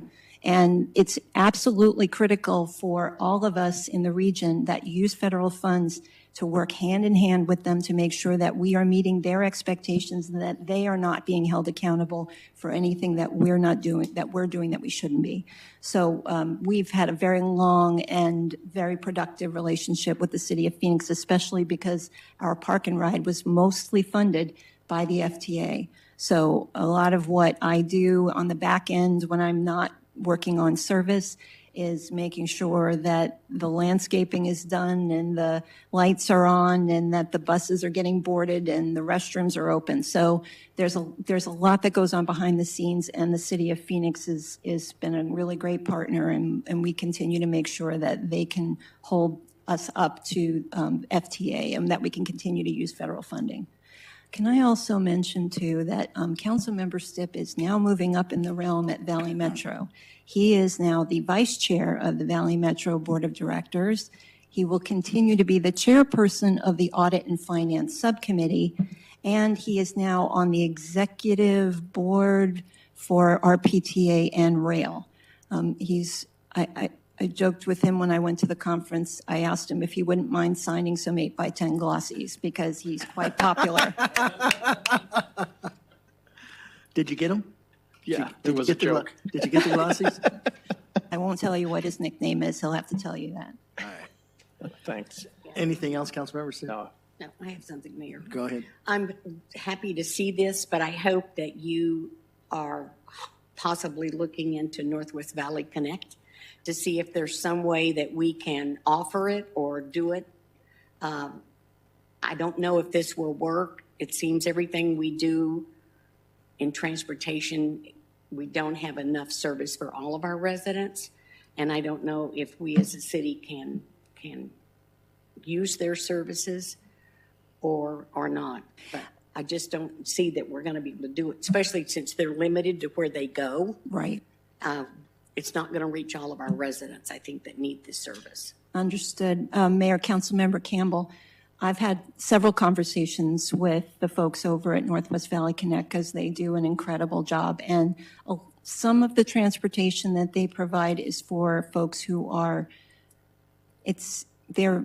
And it's absolutely critical for all of us in the region that use federal funds to work hand in hand with them to make sure that we are meeting their expectations and that they are not being held accountable for anything that we're not doing, that we're doing that we shouldn't be. So we've had a very long and very productive relationship with the City of Phoenix, especially because our park and ride was mostly funded by the FTA. So a lot of what I do on the back end when I'm not working on service is making sure that the landscaping is done and the lights are on and that the buses are getting boarded and the restrooms are open. So there's a lot that goes on behind the scenes, and the City of Phoenix is been a really great partner, and we continue to make sure that they can hold us up to FTA and that we can continue to use federal funding. Can I also mention, too, that Councilmember Stipp is now moving up in the realm at Valley Metro. He is now the vice chair of the Valley Metro Board of Directors. He will continue to be the chairperson of the Audit and Finance Subcommittee, and he is now on the executive board for RPTA and Rail. I joked with him when I went to the conference. I asked him if he wouldn't mind signing some 8x10 glossies because he's quite popular. Did you get them? Yeah, it was a joke. Did you get the glossies? I won't tell you what his nickname is. He'll have to tell you that. All right. Thanks. Anything else, Councilmember Stipp? No. No, I have something, Mayor. Go ahead. I'm happy to see this, but I hope that you are possibly looking into Northwest Valley Connect to see if there's some way that we can offer it or do it. I don't know if this will work. It seems everything we do in transportation, we don't have enough service for all of our residents. And I don't know if we as a city can use their services or not. But I just don't see that we're going to be able to do it, especially since they're limited to where they go. Right. It's not going to reach all of our residents, I think, that need this service. Understood. Mayor, Councilmember Campbell, I've had several conversations with the folks over at Northwest Valley Connect because they do an incredible job. And some of the transportation that they provide is for folks who are, their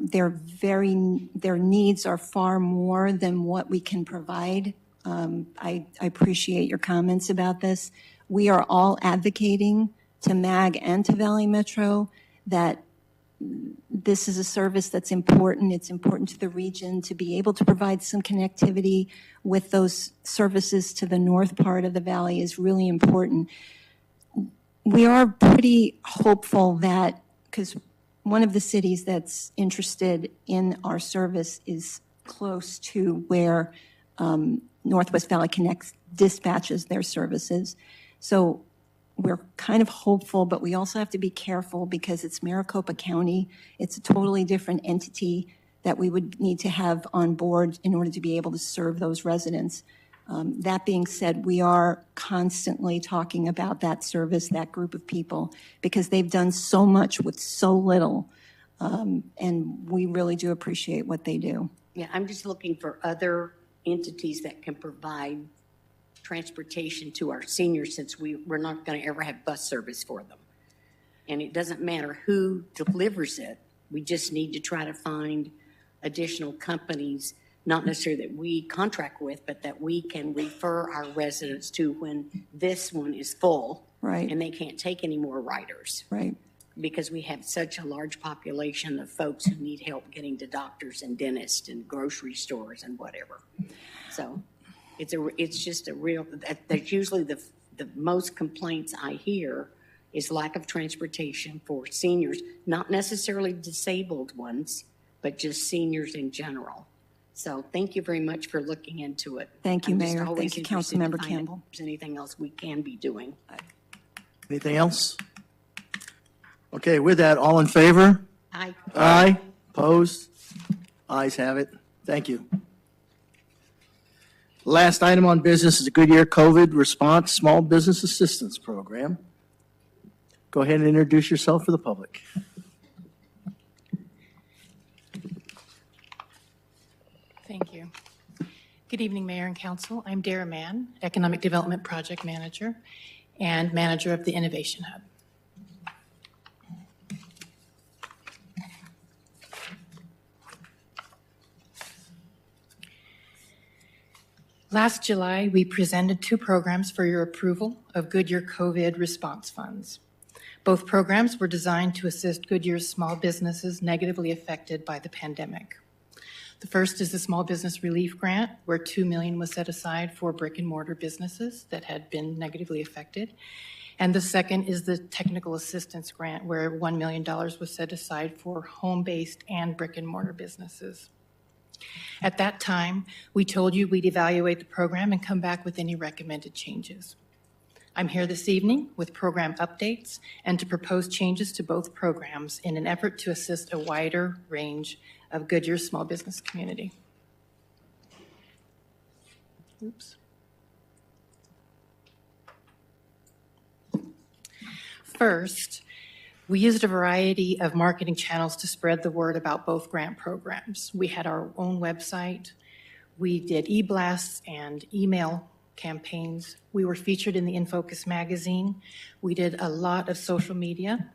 needs are far more than what we can provide. I appreciate your comments about this. We are all advocating to MAG and to Valley Metro that this is a service that's important. It's important to the region to be able to provide some connectivity with those services to the north part of the valley is really important. We are pretty hopeful that, because one of the cities that's interested in our service is close to where Northwest Valley Connect dispatches their services. So we're kind of hopeful, but we also have to be careful because it's Maricopa County. It's a totally different entity that we would need to have on board in order to be able to serve those residents. That being said, we are constantly talking about that service, that group of people, because they've done so much with so little, and we really do appreciate what they do. Yeah, I'm just looking for other entities that can provide transportation to our seniors, since we're not going to ever have bus service for them. And it doesn't matter who delivers it. We just need to try to find additional companies, not necessarily that we contract with, but that we can refer our residents to when this one is full. Right. And they can't take any more riders. Right. Because we have such a large population of folks who need help getting to doctors and dentists and grocery stores and whatever. So it's just a real, that's usually the most complaints I hear is lack of transportation for seniors, not necessarily disabled ones, but just seniors in general. So thank you very much for looking into it. Thank you, I'm just Mayor. always Thank you, interested to Councilmember find out Campbell. if there's anything else we can be doing. Anything else? Okay, with that, all in favor? Aye. Aye. Opposed? Ayes have it. Thank you. Last item on business is the Goodyear COVID Response Small Business Assistance Program. Go ahead and introduce yourself for the public. Thank you. Good evening, Mayor and Council. I'm Dara Mann, Economic Development Project Manager and Manager of the Innovation Hub. Last July, we presented 2 programs for your approval of Goodyear COVID response funds. Both programs were designed to assist Goodyear's small businesses negatively affected by the pandemic. The first is the Small Business Relief Grant, where $2 million was set aside for brick and mortar businesses that had been negatively affected. And the second is the Technical Assistance Grant, where $1 million was set aside for home-based and brick and mortar businesses. At that time, we told you we'd evaluate the program and come back with any recommended changes. I'm here this evening with program updates and to propose changes to both programs in an effort to assist a wider range of Goodyear's small business community. Oops. First, we used a variety of marketing channels to spread the word about both grant programs. We had our own website. We did e-blasts and email campaigns. We were featured in the In Focus magazine. We did a lot of social media.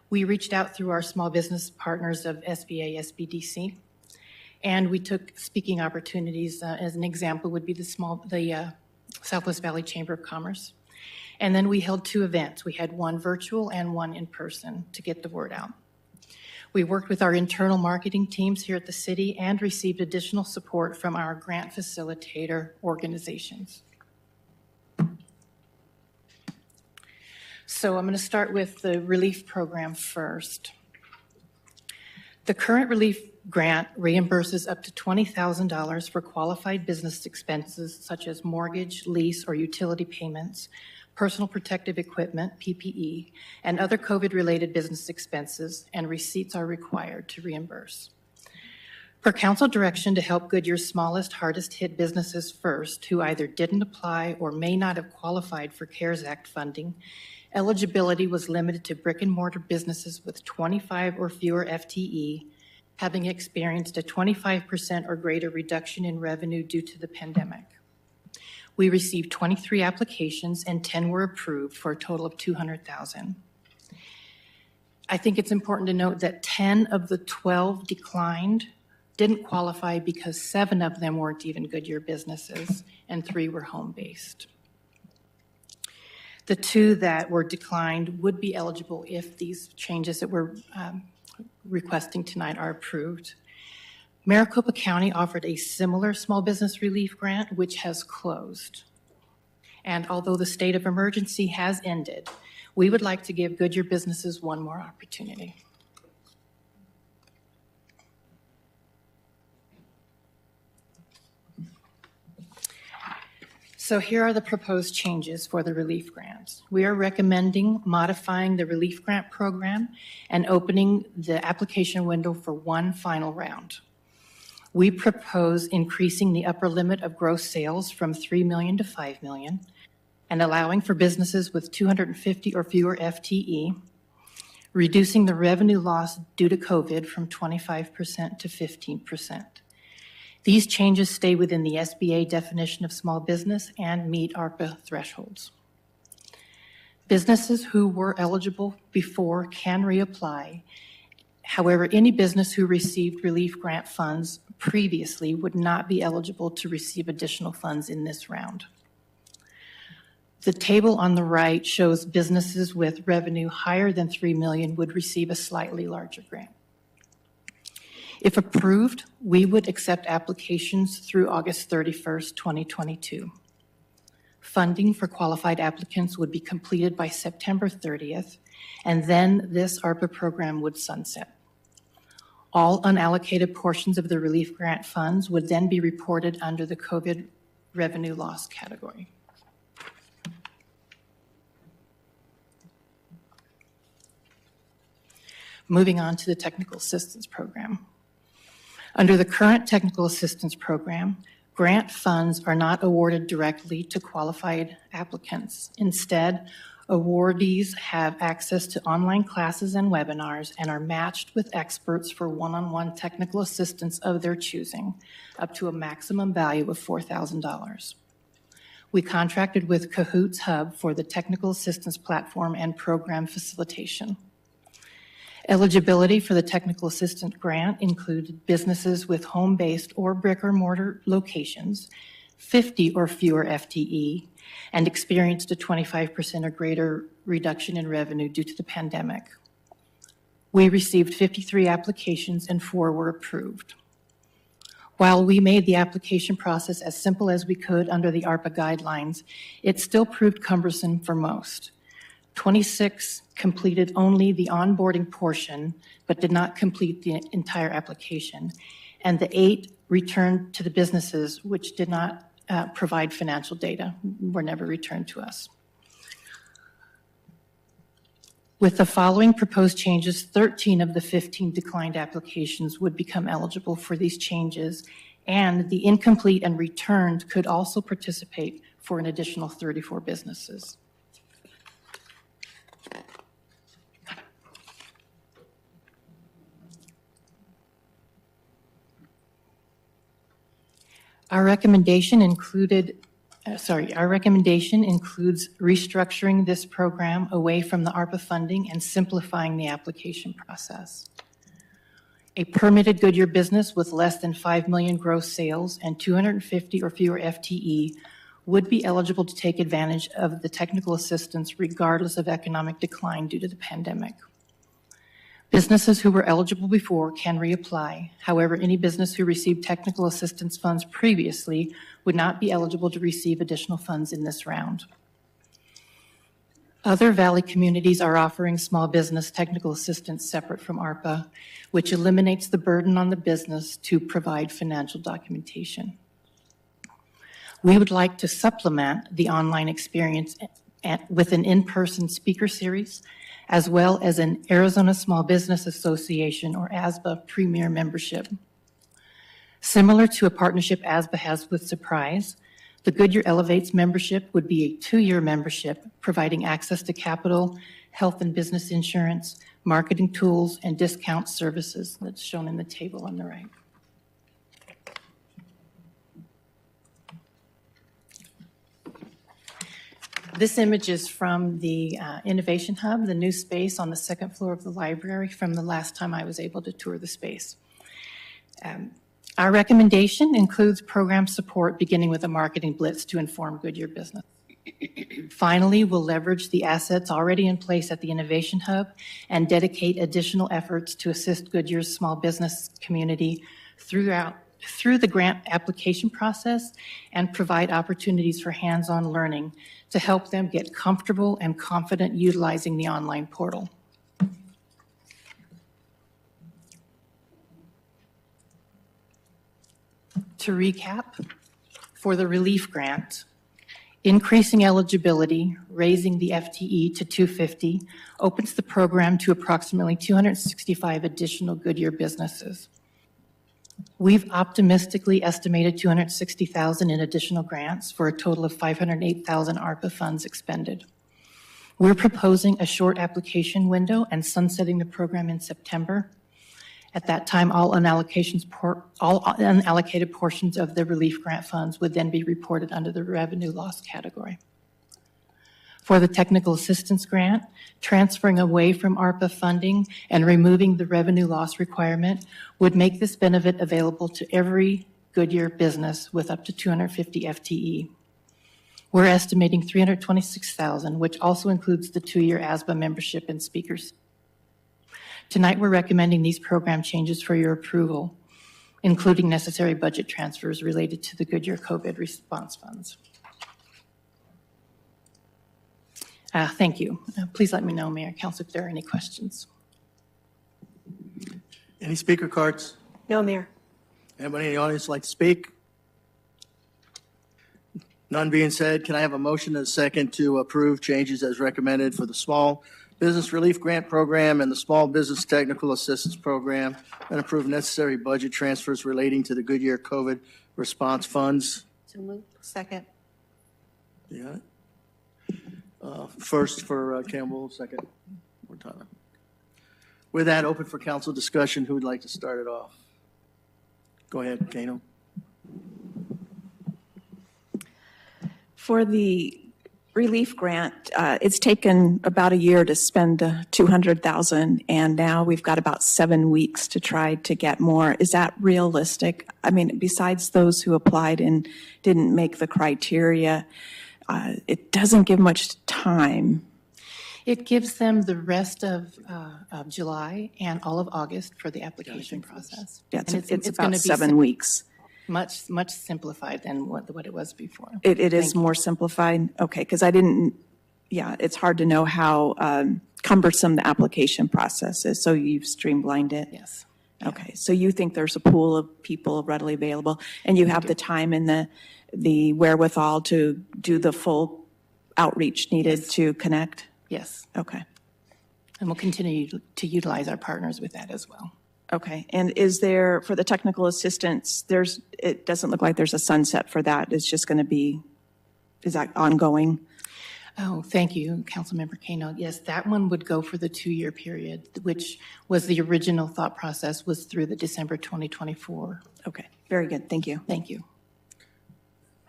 We reached out through our small business partners of SBA, SBDC, and we took speaking opportunities. As an example would be the Southwest Valley Chamber of Commerce. And then we held 2 events. We had one virtual and one in person to get the word out. We worked with our internal marketing teams here at the city and received additional support from our grant facilitator organizations. So I'm going to start with the relief program first. The current relief grant reimburses up to $20,000 for qualified business expenses such as mortgage, lease, or utility payments, personal protective equipment, PPE, and other COVID-related business expenses, and receipts are required to reimburse. Per council direction to help Goodyear's smallest, hardest-hit businesses first, who either didn't apply or may not have qualified for CARES Act funding, eligibility was limited to brick-and-mortar businesses with 25 or fewer FTE, having experienced a 25% or greater reduction in revenue due to the pandemic. We received 23 applications and 10 were approved for a total of $200,000. I think it's important to note that 10 of the 12 declined didn't qualify because 7 of them weren't even Goodyear businesses and 3 were home-based. The 2 that were declined would be eligible if these changes that we're requesting tonight are approved. Maricopa County offered a similar small business relief grant, which has closed. And although the state of emergency has ended, we would like to give Goodyear businesses one more opportunity. So here are the proposed changes for the relief grants. We are recommending modifying the relief grant program and opening the application window for one final round. We propose increasing the upper limit of gross sales from $3 million to $5 million and allowing for businesses with 250 or fewer FTE, reducing the revenue loss due to COVID from 25% to 15%. These changes stay within the SBA definition of small business and meet ARPA thresholds. Businesses who were eligible before can reapply. However, any business who received relief grant funds previously would not be eligible to receive additional funds in this round. The table on the right shows businesses with revenue higher than $3 million would receive a slightly larger grant. If approved, we would accept applications through August 31st, 2022. Funding for qualified applicants would be completed by September 30th, and then this ARPA program would sunset. All unallocated portions of the relief grant funds would then be reported under the COVID revenue loss category. Moving on to the technical assistance program. Under the current technical assistance program, grant funds are not awarded directly to qualified applicants. Instead, awardees have access to online classes and webinars and are matched with experts for one-on-one technical assistance of their choosing, up to a maximum value of $4,000. We contracted with Cahoots Hub for the technical assistance platform and program facilitation. Eligibility for the technical assistance grant included businesses with home-based or brick-or-mortar locations, 50 or fewer FTE, and experienced a 25% or greater reduction in revenue due to the pandemic. We received 53 applications and 4 were approved. While we made the application process as simple as we could under the ARPA guidelines, it still proved cumbersome for most. 26 completed only the onboarding portion, but did not complete the entire application. And the 8 returned to the businesses which did not provide financial data, were never returned to us. With the following proposed changes, 13 of the 15 declined applications would become eligible for these changes, and the incomplete and returned could also participate for an additional 34 businesses. Our recommendation includes restructuring this program away from the ARPA funding and simplifying the application process. A permitted Goodyear business with less than 5 million gross sales and 250 or fewer FTE would be eligible to take advantage of the technical assistance regardless of economic decline due to the pandemic. Businesses who were eligible before can reapply. However, any business who received technical assistance funds previously would not be eligible to receive additional funds in this round. Other Valley communities are offering small business technical assistance separate from ARPA, which eliminates the burden on the business to provide financial documentation. We would like to supplement the online experience with an in-person speaker series, as well as an Arizona Small Business Association, or ASBA, Premier membership. Similar to a partnership ASBA has with Surprise, the Goodyear Elevates membership would be a 2-year membership, providing access to capital, health and business insurance, marketing tools, and discount services. That's shown in the table on the right. This image is from the Innovation Hub, the new space on the 2nd floor of the library from the last time I was able to tour the space. Our recommendation includes program support beginning with a marketing blitz to inform Goodyear business. Finally, we'll leverage the assets already in place at the Innovation Hub and dedicate additional efforts to assist Goodyear's small business community through the grant application process and provide opportunities for hands-on learning to help them get comfortable and confident utilizing the online portal. To recap, for the relief grant, increasing eligibility, raising the FTE to 250, opens the program to approximately 265 additional Goodyear businesses. We've optimistically estimated $260,000 in additional grants for a total of $508,000 ARPA funds expended. We're proposing a short application window and sunsetting the program in September. At that time, all unallocated portions of the relief grant funds would then be reported under the revenue loss category. For the technical assistance grant, transferring away from ARPA funding and removing the revenue loss requirement would make this benefit available to every Goodyear business with up to 250 FTE. We're estimating $326,000, which also includes the 2-year ASBA membership and speakers. Tonight, we're recommending these program changes for your approval, including necessary budget transfers related to the Goodyear COVID response funds. Thank you. Please let me know, Mayor, Council, if there are any questions. Any speaker cards? No, Mayor. Anybody in the audience like to speak? None being said, can I have a motion and a second to approve changes as recommended for the Small Business Relief Grant Program and the Small Business Technical Assistance Program, and approve necessary budget transfers relating to the Goodyear COVID response funds? So moved. Second. You got it? First for Campbell, second for Tyler. With that, open for council discussion. Who would like to start it off? Go ahead, Kano. For the relief grant, it's taken about a year to spend $200,000, and now we've got about 7 weeks to try to get more. Is that realistic? I mean, besides those who applied and didn't make the criteria, it doesn't give much time. It gives them the rest of July and all of August for the application process. Yeah, And it's gonna about be 7 weeks. Much simplified than what it was before. It is Thank you. more simplified? Okay, because I didn't, yeah, it's hard to know how cumbersome the application process is, so you've streamlined it? Yes. Okay, so you think there's a pool of people readily available, and you have the time and the wherewithal to do the full outreach needed to connect? Yes. Okay. And we'll continue to utilize our partners with that as well. Okay, and is there, for the technical assistance, it doesn't look like there's a sunset for that. It's just going to be, is that ongoing? Oh, thank you, Councilmember Kano. Yes, that one would go for the 2-year period, which was the original thought process, was through the December 2024. Okay, very good. Thank you. Thank you.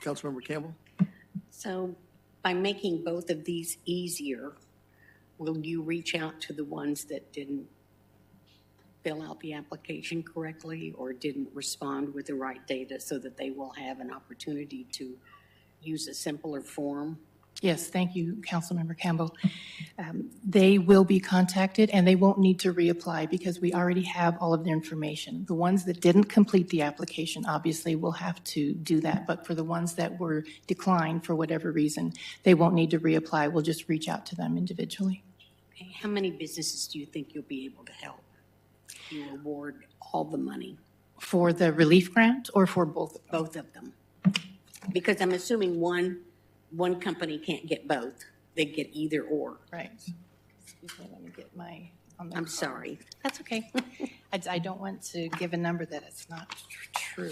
Councilmember Campbell? So by making both of these easier, will you reach out to the ones that didn't fill out the application correctly or didn't respond with the right data so that they will have an opportunity to use a simpler form? Yes, thank you, Councilmember Campbell. They will be contacted and they won't need to reapply because we already have all of their information. The ones that didn't complete the application obviously will have to do that, but for the ones that were declined for whatever reason, they won't need to reapply. We'll just reach out to them individually. Okay. How many businesses do you think you'll be able to help? You award all the money? For the relief grant or for both? Both of them. Because I'm assuming one company can't get both. They get either or. Right. Excuse me, let me get my. I'm sorry. That's okay. I don't want to give a number that it's not true.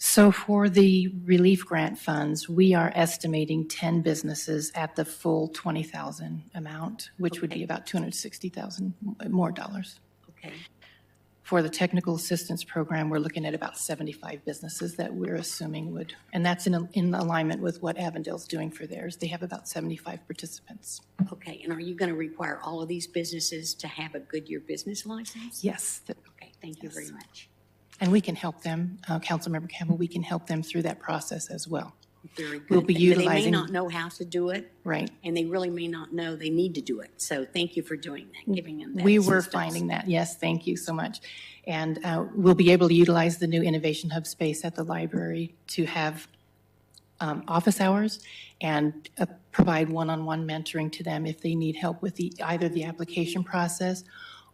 So for the relief grant funds, we are estimating 10 businesses at the full 20,000 amount, which would be about 260,000 more dollars. Okay. For the technical assistance program, we're looking at about 75 businesses that we're assuming would, and that's in alignment with what Avondale's doing for theirs. They have about 75 participants. Okay, and are you going to require all of these businesses to have a Goodyear business license? Yes. Okay, thank you very much. And we can help them, Councilmember Campbell, we can help them through that process as well. Very good. We'll be utilizing. They may not know how to do it. Right. And they really may not know they need to do it. So thank you for doing that, giving them that We were assistance. finding that, yes, thank you so much. And we'll be able to utilize the new Innovation Hub space at the library to have office hours and provide one-on-one mentoring to them if they need help with either the application process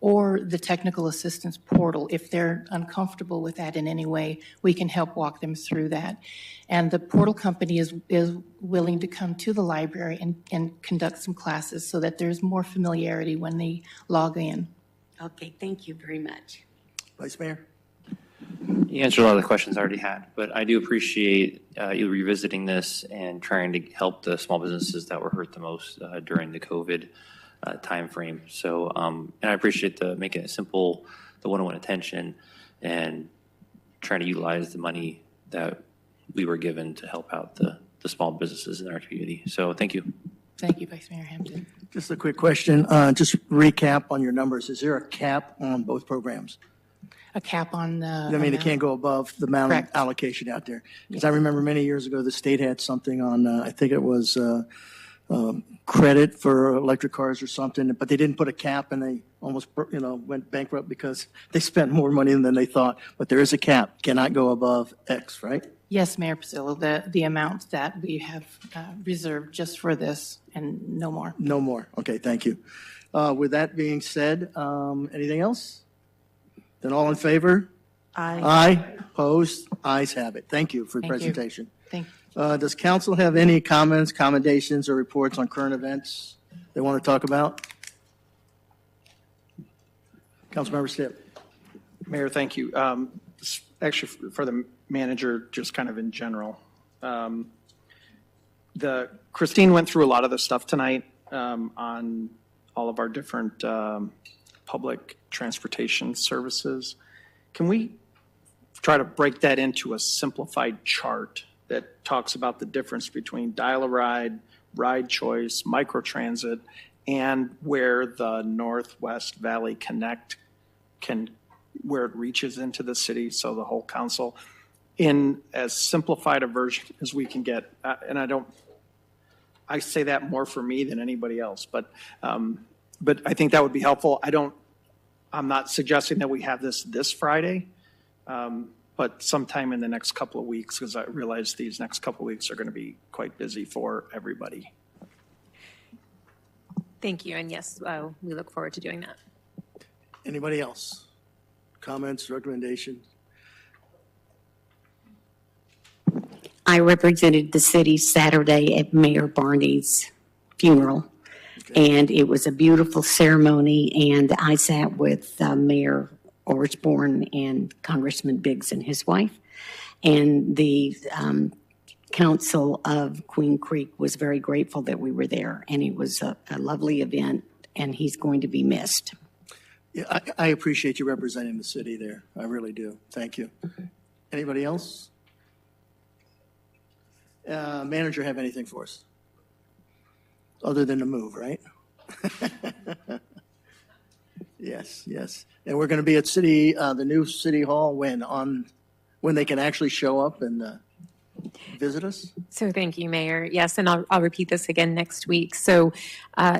or the technical assistance portal. If they're uncomfortable with that in any way, we can help walk them through that. And the portal company is willing to come to the library and conduct some classes so that there's more familiarity when they log in. Okay, thank you very much. Vice Mayor? You answered a lot of the questions I already had, but I do appreciate you revisiting this and trying to help the small businesses that were hurt the most during the COVID timeframe. So, and I appreciate making it simple, the one-on-one attention, and trying to utilize the money that we were given to help out the small businesses in our community. So thank you. Thank you, Vice Mayor Hampton. Just a quick question. Just recap on your numbers. Is there a cap on both programs? A cap on the I mean, it amount? can't go above the amount of Correct. allocation out there. Because I remember many years ago, the state had something on, I think it was credit for electric cars or something, but they didn't put a cap and they almost, went bankrupt because they spent more money than they thought. But there is a cap, cannot go above X, right? Yes, Mayor Pasillo, the amount that we have reserved just for this and no more. No more. Okay, thank you. With that being said, anything else? Then all in favor? Aye. Aye. Opposed? Ayes have it. Thank you for the Thank you. presentation. Thank Does council have any comments, commendations, or reports on current events they want to talk about? Councilmember Stipp. Mayor, thank you. Actually, for the manager, just kind of in general. Christine went through a lot of the stuff tonight on all of our different public transportation services. Can we try to break that into a simplified chart that talks about the difference between dial-a-ride, ride choice, microtransit, and where the Northwest Valley Connect where it reaches into the city, so the whole council, in as simplified a version as we can get. And I say that more for me than anybody else, but I think that would be helpful. I'm not suggesting that we have this Friday, but sometime in the next couple of weeks, because I realize these next couple of weeks are going to be quite busy for everybody. Thank you, and yes, we look forward to doing that. Anybody else? Comments, recommendations? I represented the city Saturday at Mayor Barney's funeral, and it was a beautiful ceremony, and I sat with Mayor Ardmore and Congressman Biggs and his wife, and the council of Queen Creek was very grateful that we were there, and it was a lovely event, and he's going to be missed. Yeah, I appreciate you representing the city there. I really do. Thank you. Anybody else? Manager have anything for us? Other than the move, right? Yes, yes. And we're going to be at the new city hall when they can actually show up and visit us? So thank you, Mayor. Yes, and I'll repeat this again next week. So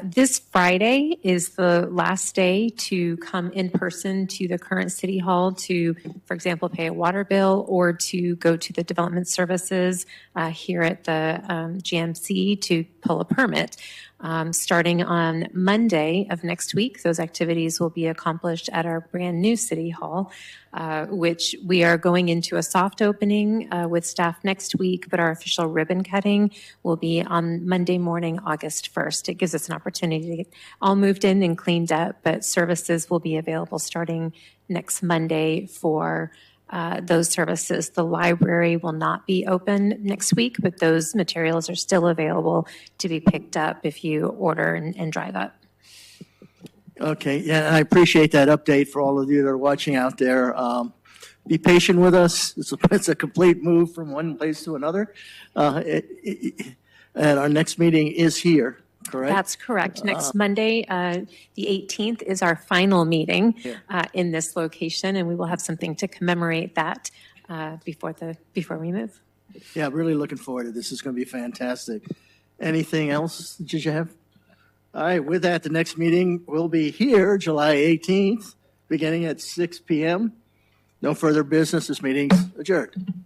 this Friday is the last day to come in person to the current City Hall to, for example, pay a water bill or to go to the development services here at the GMC to pull a permit. Starting on Monday of next week, those activities will be accomplished at our brand new City Hall, which we are going into a soft opening with staff next week, but our official ribbon cutting will be on Monday morning, August 1st. It gives us an opportunity to get all moved in and cleaned up, but services will be available starting next Monday for those services. The library will not be open next week, but those materials are still available to be picked up if you order and drive up. Okay, yeah, and I appreciate that update for all of you that are watching out there. Be patient with us. It's a complete move from one place to another. And our next meeting is here, correct? That's correct. Next Monday, the 18th, is our final meeting in this location, and we will have something to commemorate that before we move. Yeah, really looking forward to this. It's going to be fantastic. Anything else that you have? All right, with that, the next meeting will be here, July 18th, beginning at 6 p.m. No further business. This meeting's adjourned.